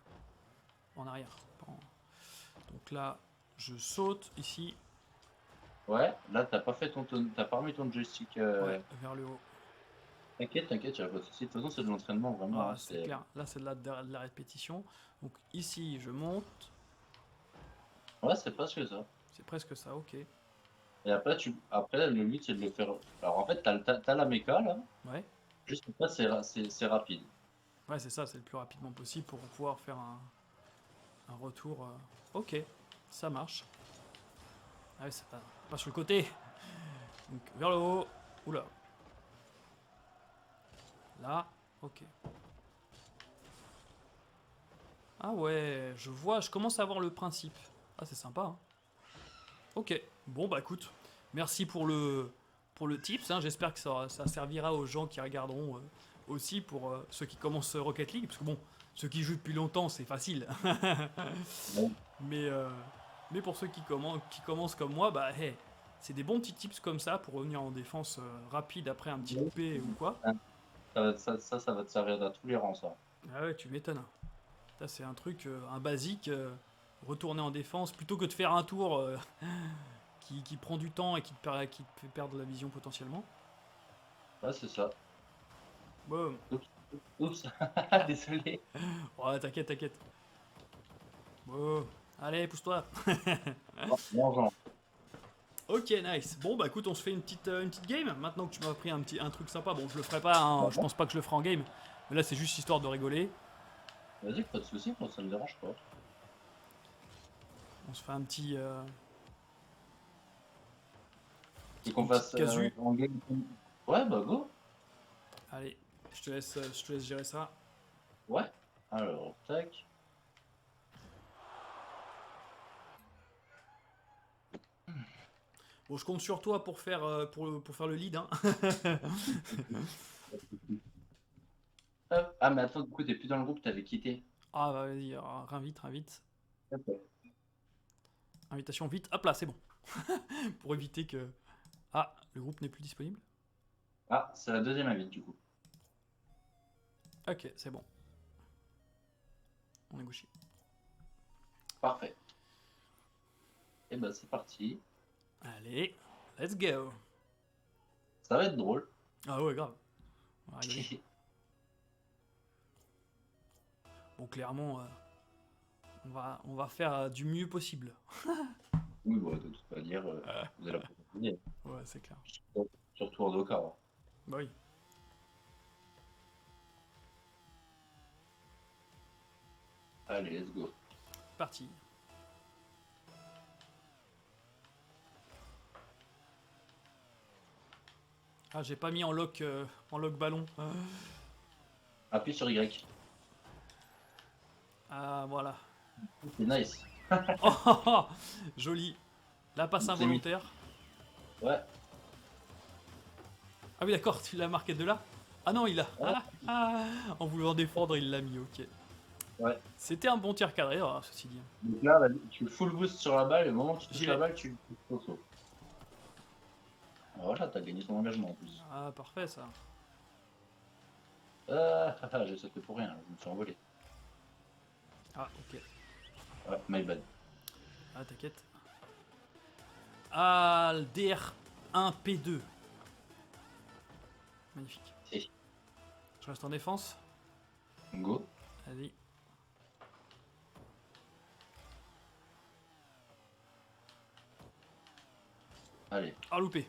En arrière. Pardon. Donc là, je saute ici. Ouais, là t'as pas fait t'as pas remis ton joystick. Ouais, vers le haut. T'inquiète, t'inquiète, y a pas de souci. De toute façon, c'est de l'entraînement vraiment, Ah, hein, c'est c'est... clair. Là, c'est de la répétition. Donc ici, je monte. Ouais, c'est presque ça. C'est presque ça, ok. Et après, après le but c'est de le faire. Alors en fait, t'as la méca là, Ouais. juste après, c'est rapide. Ouais, c'est ça, c'est le plus rapidement possible pour pouvoir faire un retour. Ok, ça marche. Ah ouais, c'est pas sur le côté. Donc vers le haut. Oula. Là, ok. Ah ouais, je vois, je commence à voir le principe. Ah, c'est sympa, hein. Ok, bon bah écoute, merci pour le tips, hein. J'espère que ça servira aux gens qui regarderont aussi pour ceux qui commencent Rocket League, parce que bon, ceux qui jouent depuis longtemps c'est facile, Ouais. mais, euh, mais pour ceux qui commencent comme moi, bah hey, c'est des bons petits tips comme ça pour revenir en défense rapide après un petit loupé ou quoi. Ça va te servir à tous les rangs, ça. Ah ouais, tu m'étonnes. Ça c'est un truc, un basique, retourner en défense plutôt que de faire un tour qui prend du temps et qui te fait perdre la vision potentiellement. Ouais, c'est ça. Bon, Oups, oups, désolé. ouais, t'inquiète, t'inquiète. Bon, allez, pousse-toi. Non, non. Ok, nice. Bon, bah écoute, on se fait une petite game. Maintenant que tu m'as pris un truc sympa, bon, je le ferai pas, hein, je pense pas que je le ferai en game. Mais là, c'est juste histoire de rigoler. Vas-y, pas de soucis, moi ça me dérange pas. On se fait un petit, Et qu'on une petite fasse casu. en game. Ouais, bah go. Allez, je te laisse gérer ça. Ouais. Alors, tac. Bon, je compte sur toi pour faire le lead, hein. Hop. Ah, mais attends, du coup, t'es plus dans le groupe, t'avais quitté. Ah, bah vas-y, invite, invite. Ok. Invitation vite. Hop là, c'est bon. Pour éviter que. Ah, le groupe n'est plus disponible. Ah, c'est la deuxième invite, du coup. Ok, c'est bon. On est gaucher. Parfait. Et bah, c'est parti. Allez, let's go. Ça va être drôle. Ah ouais, grave. On va rigoler. Bon, clairement, on va faire du mieux possible. Oui, bah, de toute manière, vous allez la proposer. Ouais, c'est clair. Surtout en Doka, hein. Bah oui. Allez, let's go. Parti. Ah, j'ai pas mis en lock ballon. Appuie sur Y. Ah, voilà. C'est nice. Oh, oh, oh, joli. La passe Il s'est mis. involontaire. Ouais. Ah oui, d'accord, tu l'as marqué de là. Ah non, il a. Ouais. Ah, ah, en voulant défendre, il l'a mis, ok. Ouais. C'était un bon tir cadré, ceci dit. Donc là, tu full boost sur la balle, et au moment où tu touches J'y la vais. balle, tu saut. Voilà, t'as gagné ton engagement en plus. Ah, parfait ça. J'ai sauté pour rien, je me suis envolé. Ah, ok. Ouais, my bad. Ah, t'inquiète. Ah, le DR1P2. Magnifique. Et Je reste en défense. go. Vas-y. Allez, Ah, loupé.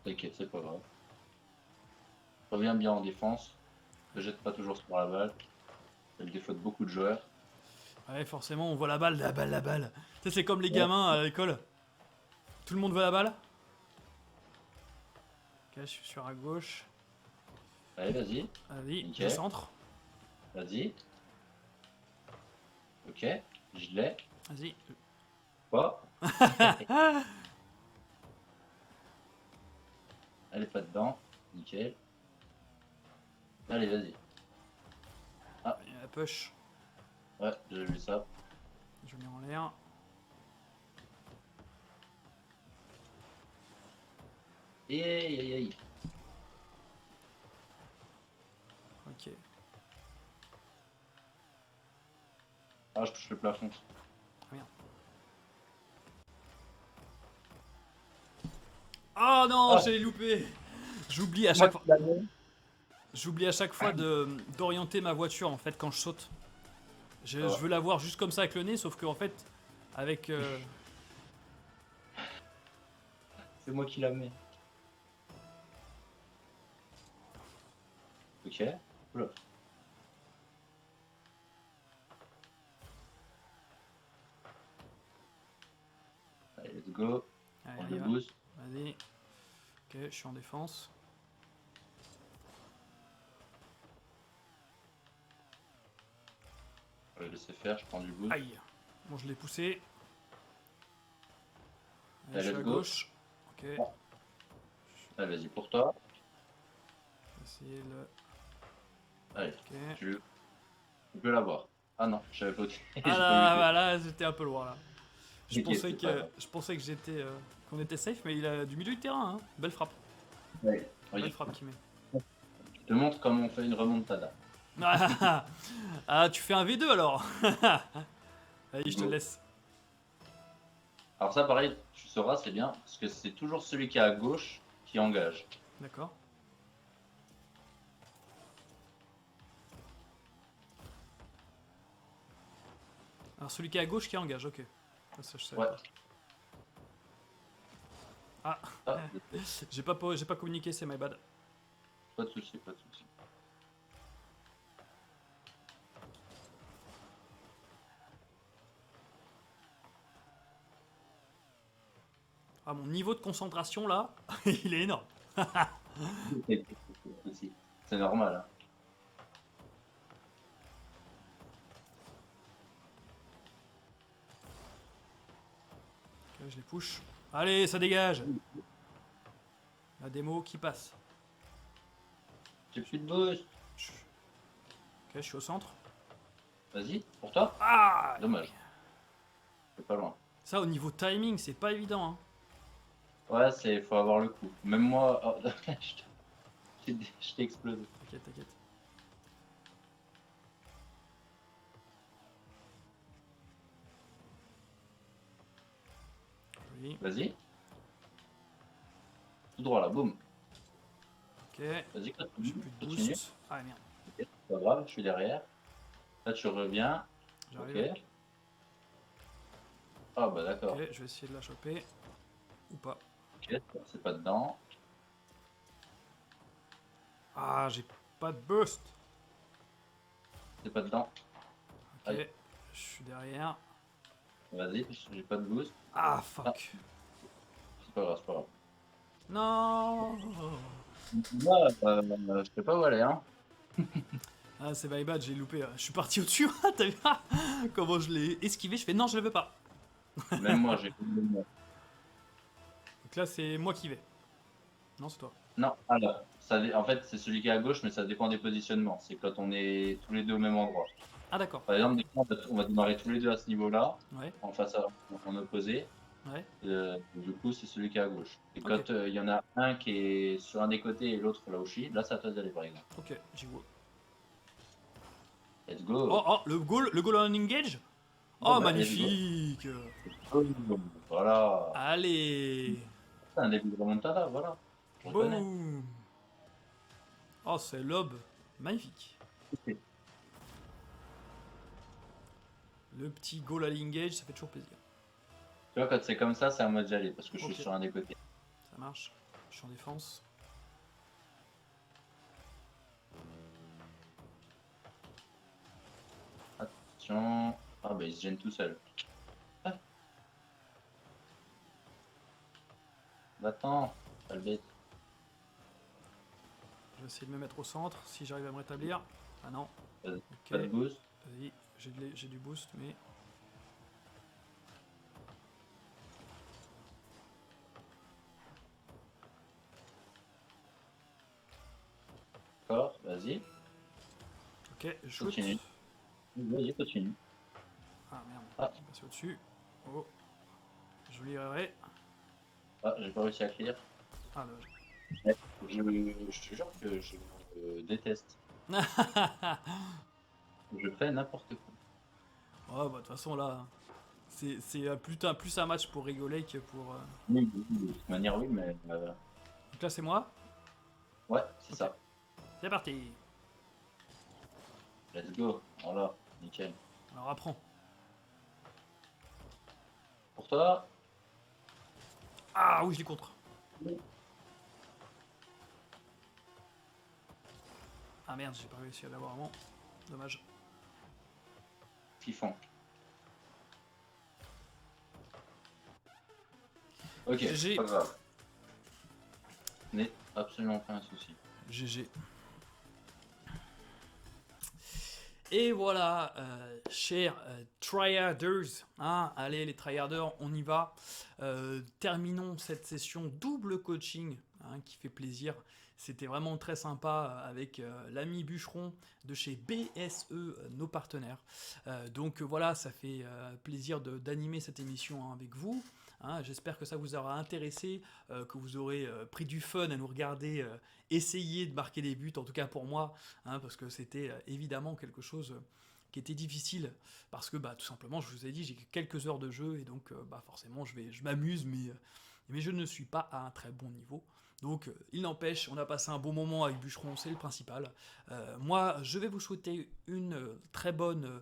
t'inquiète, c'est pas grave. Reviens bien en défense. Ne jette pas toujours sur la balle. C'est le défaut de beaucoup de joueurs. Ouais, forcément, on voit la balle, la balle, la balle. Tu sais, c'est comme les Ouais. gamins à l'école. Tout le monde veut la balle. Ok, je suis sur à gauche. Allez, vas-y. Vas-y, je Nickel. centre. Vas-y. Ok, je l'ai. Vas-y. Pas. Elle est pas dedans. Nickel. Allez, vas-y. Ah, Push. ouais, j'ai vu ça. Je mets en l'air. Aïe, aïe, aïe, aïe. Ok. Ah, je touche le plafond. Merde. Oh non, Ah, j'ai loupé. J'oublie à c'est moi chaque fois. qui l'avais. J'oublie à chaque fois d'orienter ma voiture en fait quand je saute. Ça Je va. veux la voir juste comme ça avec le nez, sauf que en fait, avec. C'est moi qui la mets. Ok. Oula. Allez, let's go. Allez, Prends on y le va. boost. Vas-y. Ok, je suis en défense. Je vais laisser faire, je prends du boost. Aïe. Bon, je l'ai poussé. Allez, je Allez, suis let's à go. gauche. Ok. Bon. Allez, vas-y pour toi. Je vais essayer le. Allez, Ok. tu peux l'avoir. Ah non, j'avais pas Ah j'ai pas vu là, le bah là, j'étais un peu loin là. Ok, c'est pas grave. Je pensais que j'étais, qu'on était safe, mais il a du milieu de terrain. Hein. Belle frappe. Ouais. Belle Regarde, frappe qu'il met. je te montre comment on fait une remontada. Ah, ah, tu fais un V2 alors. Allez, je te Go. laisse. Alors ça, pareil, tu sauras, c'est bien, parce que c'est toujours celui qui est à gauche qui engage. D'accord. Alors celui qui est à gauche qui engage, ok. Ça je savais Ouais. pas. Ah, Ah, j'ai pas communiqué, c'est my bad. pas de souci, pas de souci. Ah, mon niveau de concentration là, il est énorme. C'est normal. Hein. Ok, je les push. Allez, ça dégage. La démo qui passe. J'ai plus de boost. Ok, je suis au centre. Vas-y, pour toi. Ah, Dommage, c'est pas loin. ça au niveau timing, c'est pas évident. Hein. Ouais, faut avoir le coup. Même moi, oh, je t'ai explosé. T'inquiète, t'inquiète. Oui, Vas-y. Tout droit là, boum. ok. Vas-y, J'ai continue. plus de Continue. boost. Ah merde, Ok, c'est pas grave, je suis derrière. Là, tu reviens. Ok. j'arrive. Ah bah Ok, d'accord. je vais essayer de la choper. Ou pas. Ok, c'est pas dedans. Ah, j'ai pas de boost. C'est pas dedans. Ok, Aïe. je suis derrière. Vas-y, j'ai pas de boost. Ah, Ah, fuck. c'est pas grave, c'est pas grave. Non. Là, je sais pas où aller, hein. Ah, c'est my bad, j'ai loupé. Je suis parti au-dessus. T'as vu comment je l'ai esquivé? Je fais non, je le veux pas. Même moi, j'ai. Donc là, c'est moi qui vais. Non, c'est toi. Non, alors, en fait, c'est celui qui est à gauche, mais ça dépend des positionnements. C'est quand on est tous les deux au même endroit. Ah, d'accord. Par exemple, des fois, on va démarrer tous les deux à ce niveau-là, Ouais, en opposé. ouais. Du coup, c'est celui qui est à gauche. Et Ok, quand il y en a un qui est sur un des côtés et l'autre là où je suis, là, c'est à toi d'y aller, par exemple. ok, j'y vois. Let's Oh, go! oh, le goal on engage. Oh, Oh, bah, let's go! magnifique. Voilà! Allez. C'est un début de remontada, voilà. Je reconnais. Boum. Oh, c'est lob. Magnifique. Le petit goal à l'engage, ça fait toujours plaisir. Tu vois, quand c'est comme ça, c'est à moi d'y aller parce que je suis Ok, sur un des côtés. ça marche. Je suis en défense. Attention. Ah, bah, il se gêne tout seul. Ah. Va-t'en, sale bête. Je vais essayer de me mettre au centre si j'arrive à me rétablir. Ah non. Vas-y, Ok. pas de boost. Vas-y, j'ai du boost, mais. D'accord, vas-y. Ok, je shoot. Continue. Vas-y, continue. Ah merde, Ah, je suis passé au-dessus. Oh, joli arrêt. ah j'ai pas réussi à clear. Ah, dommage. Ouais. Je te jure que je déteste. Je fais n'importe quoi. Ouais, bah de toute façon là, c'est plus un match pour rigoler que pour. Oui, oui, oui, de toute manière, oui, mais Donc là c'est moi. ouais, c'est Ok, ça. c'est parti. Let's go. Voilà, nickel. Alors apprends. Pour toi, Ah oui, je l'ai contre. Ah merde, j'ai pas réussi à l'avoir avant. Dommage. Fifon. Ok, GG. pas grave. N'est absolument pas un souci. GG. Et voilà, chers tryharders, hein, allez les tryharders, on y va. Terminons cette session double coaching hein, qui fait plaisir. C'était vraiment très sympa avec l'ami Bûcheron de chez BSE, nos partenaires. Donc voilà, ça fait plaisir d'animer cette émission hein, avec vous. Hein, j'espère que ça vous aura intéressé, que vous aurez pris du fun à nous regarder essayer de marquer des buts, en tout cas pour moi, hein, parce que c'était évidemment quelque chose qui était difficile, parce que bah, tout simplement, je vous ai dit, j'ai quelques heures de jeu, et donc bah, forcément, je m'amuse, mais je ne suis pas à un très bon niveau. Donc, il n'empêche, on a passé un bon moment avec Bûcheron, c'est le principal. Moi, je vais vous souhaiter une très bonne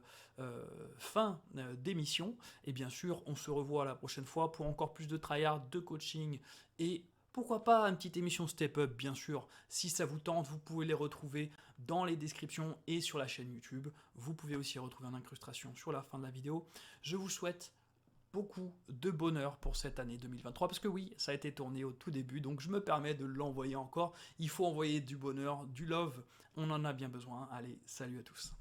fin d'émission. Et bien sûr, on se revoit la prochaine fois pour encore plus de tryhard, de coaching et pourquoi pas une petite émission Step Up, bien sûr. Si ça vous tente, vous pouvez les retrouver dans les descriptions et sur la chaîne YouTube. Vous pouvez aussi retrouver en incrustation sur la fin de la vidéo. Je vous souhaite beaucoup de bonheur pour cette année 2023, parce que oui, ça a été tourné au tout début, donc je me permets de l'envoyer encore. Il faut envoyer du bonheur, du love, on en a bien besoin. Allez, salut à tous.